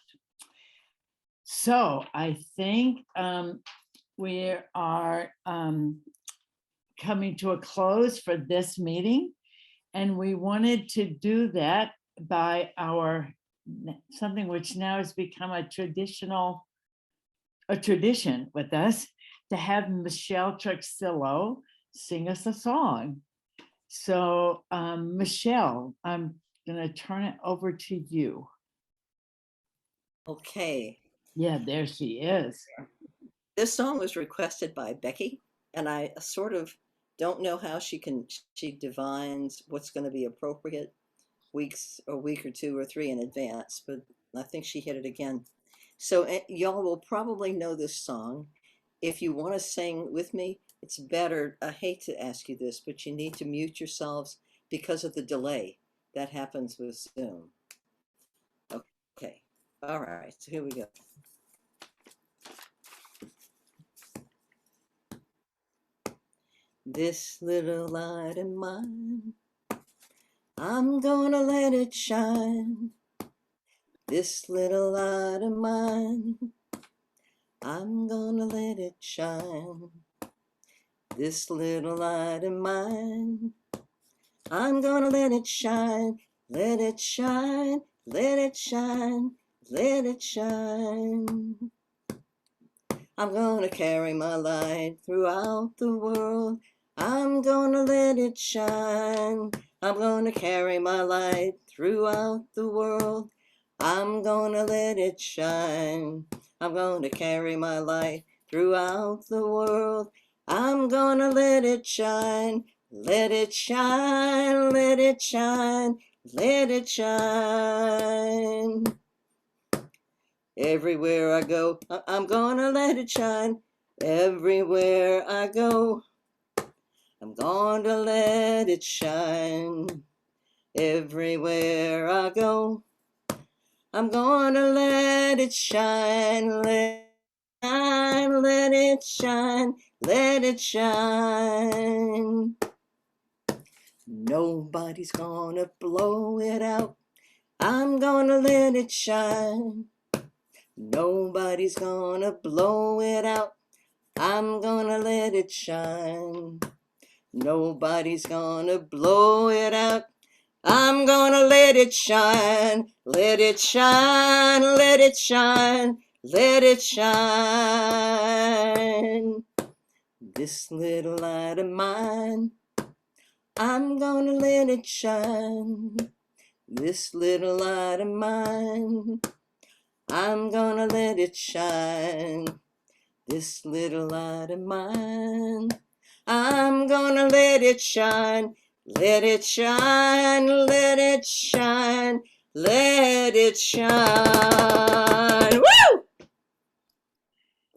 So I think we are coming to a close for this meeting, and we wanted to do that by something which now has become a tradition with us, to have Michelle Truxillo sing us a song. So Michelle, I'm gonna turn it over to you. Okay. Yeah, there she is. This song was requested by Becky, and I sort of don't know how she divines what's going to be appropriate a week or two or three in advance, but I think she hit it again. So y'all will probably know this song. If you want to sing with me, it's better. I hate to ask you this, but you need to mute yourselves because of the delay that happens with Zoom. Okay. All right. So here we go. This little light of mine, I'm gonna let it shine. This little light of mine, I'm gonna let it shine. This little light of mine, I'm gonna let it shine, let it shine, let it shine, let it shine. I'm gonna carry my light throughout the world. I'm gonna let it shine. I'm gonna carry my light throughout the world. I'm gonna let it shine. I'm gonna carry my light throughout the world. I'm gonna let it shine. Let it shine, let it shine, let it shine. Everywhere I go, I'm gonna let it shine. Everywhere I go, I'm gonna let it shine. Everywhere I go, I'm gonna let it shine. Let it shine, let it shine. Nobody's gonna blow it out. I'm gonna let it shine. Nobody's gonna blow it out. I'm gonna let it shine. Nobody's gonna blow it out. I'm gonna let it shine. Let it shine, let it shine, let it shine. This little light of mine, I'm gonna let it shine. This little light of mine, I'm gonna let it shine. This little light of mine, I'm gonna let it shine. Let it shine, let it shine, let it shine. Woo!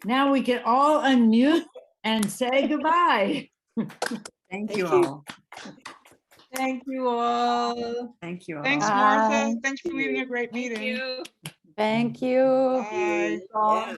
Now we can all unmute and say goodbye. Thank Thank you you. all. Thank you all. Thank you all. Thanks, Martha. Bye. Thanks for leading a great Thank meeting. you. Thank you. Bye. Yeah.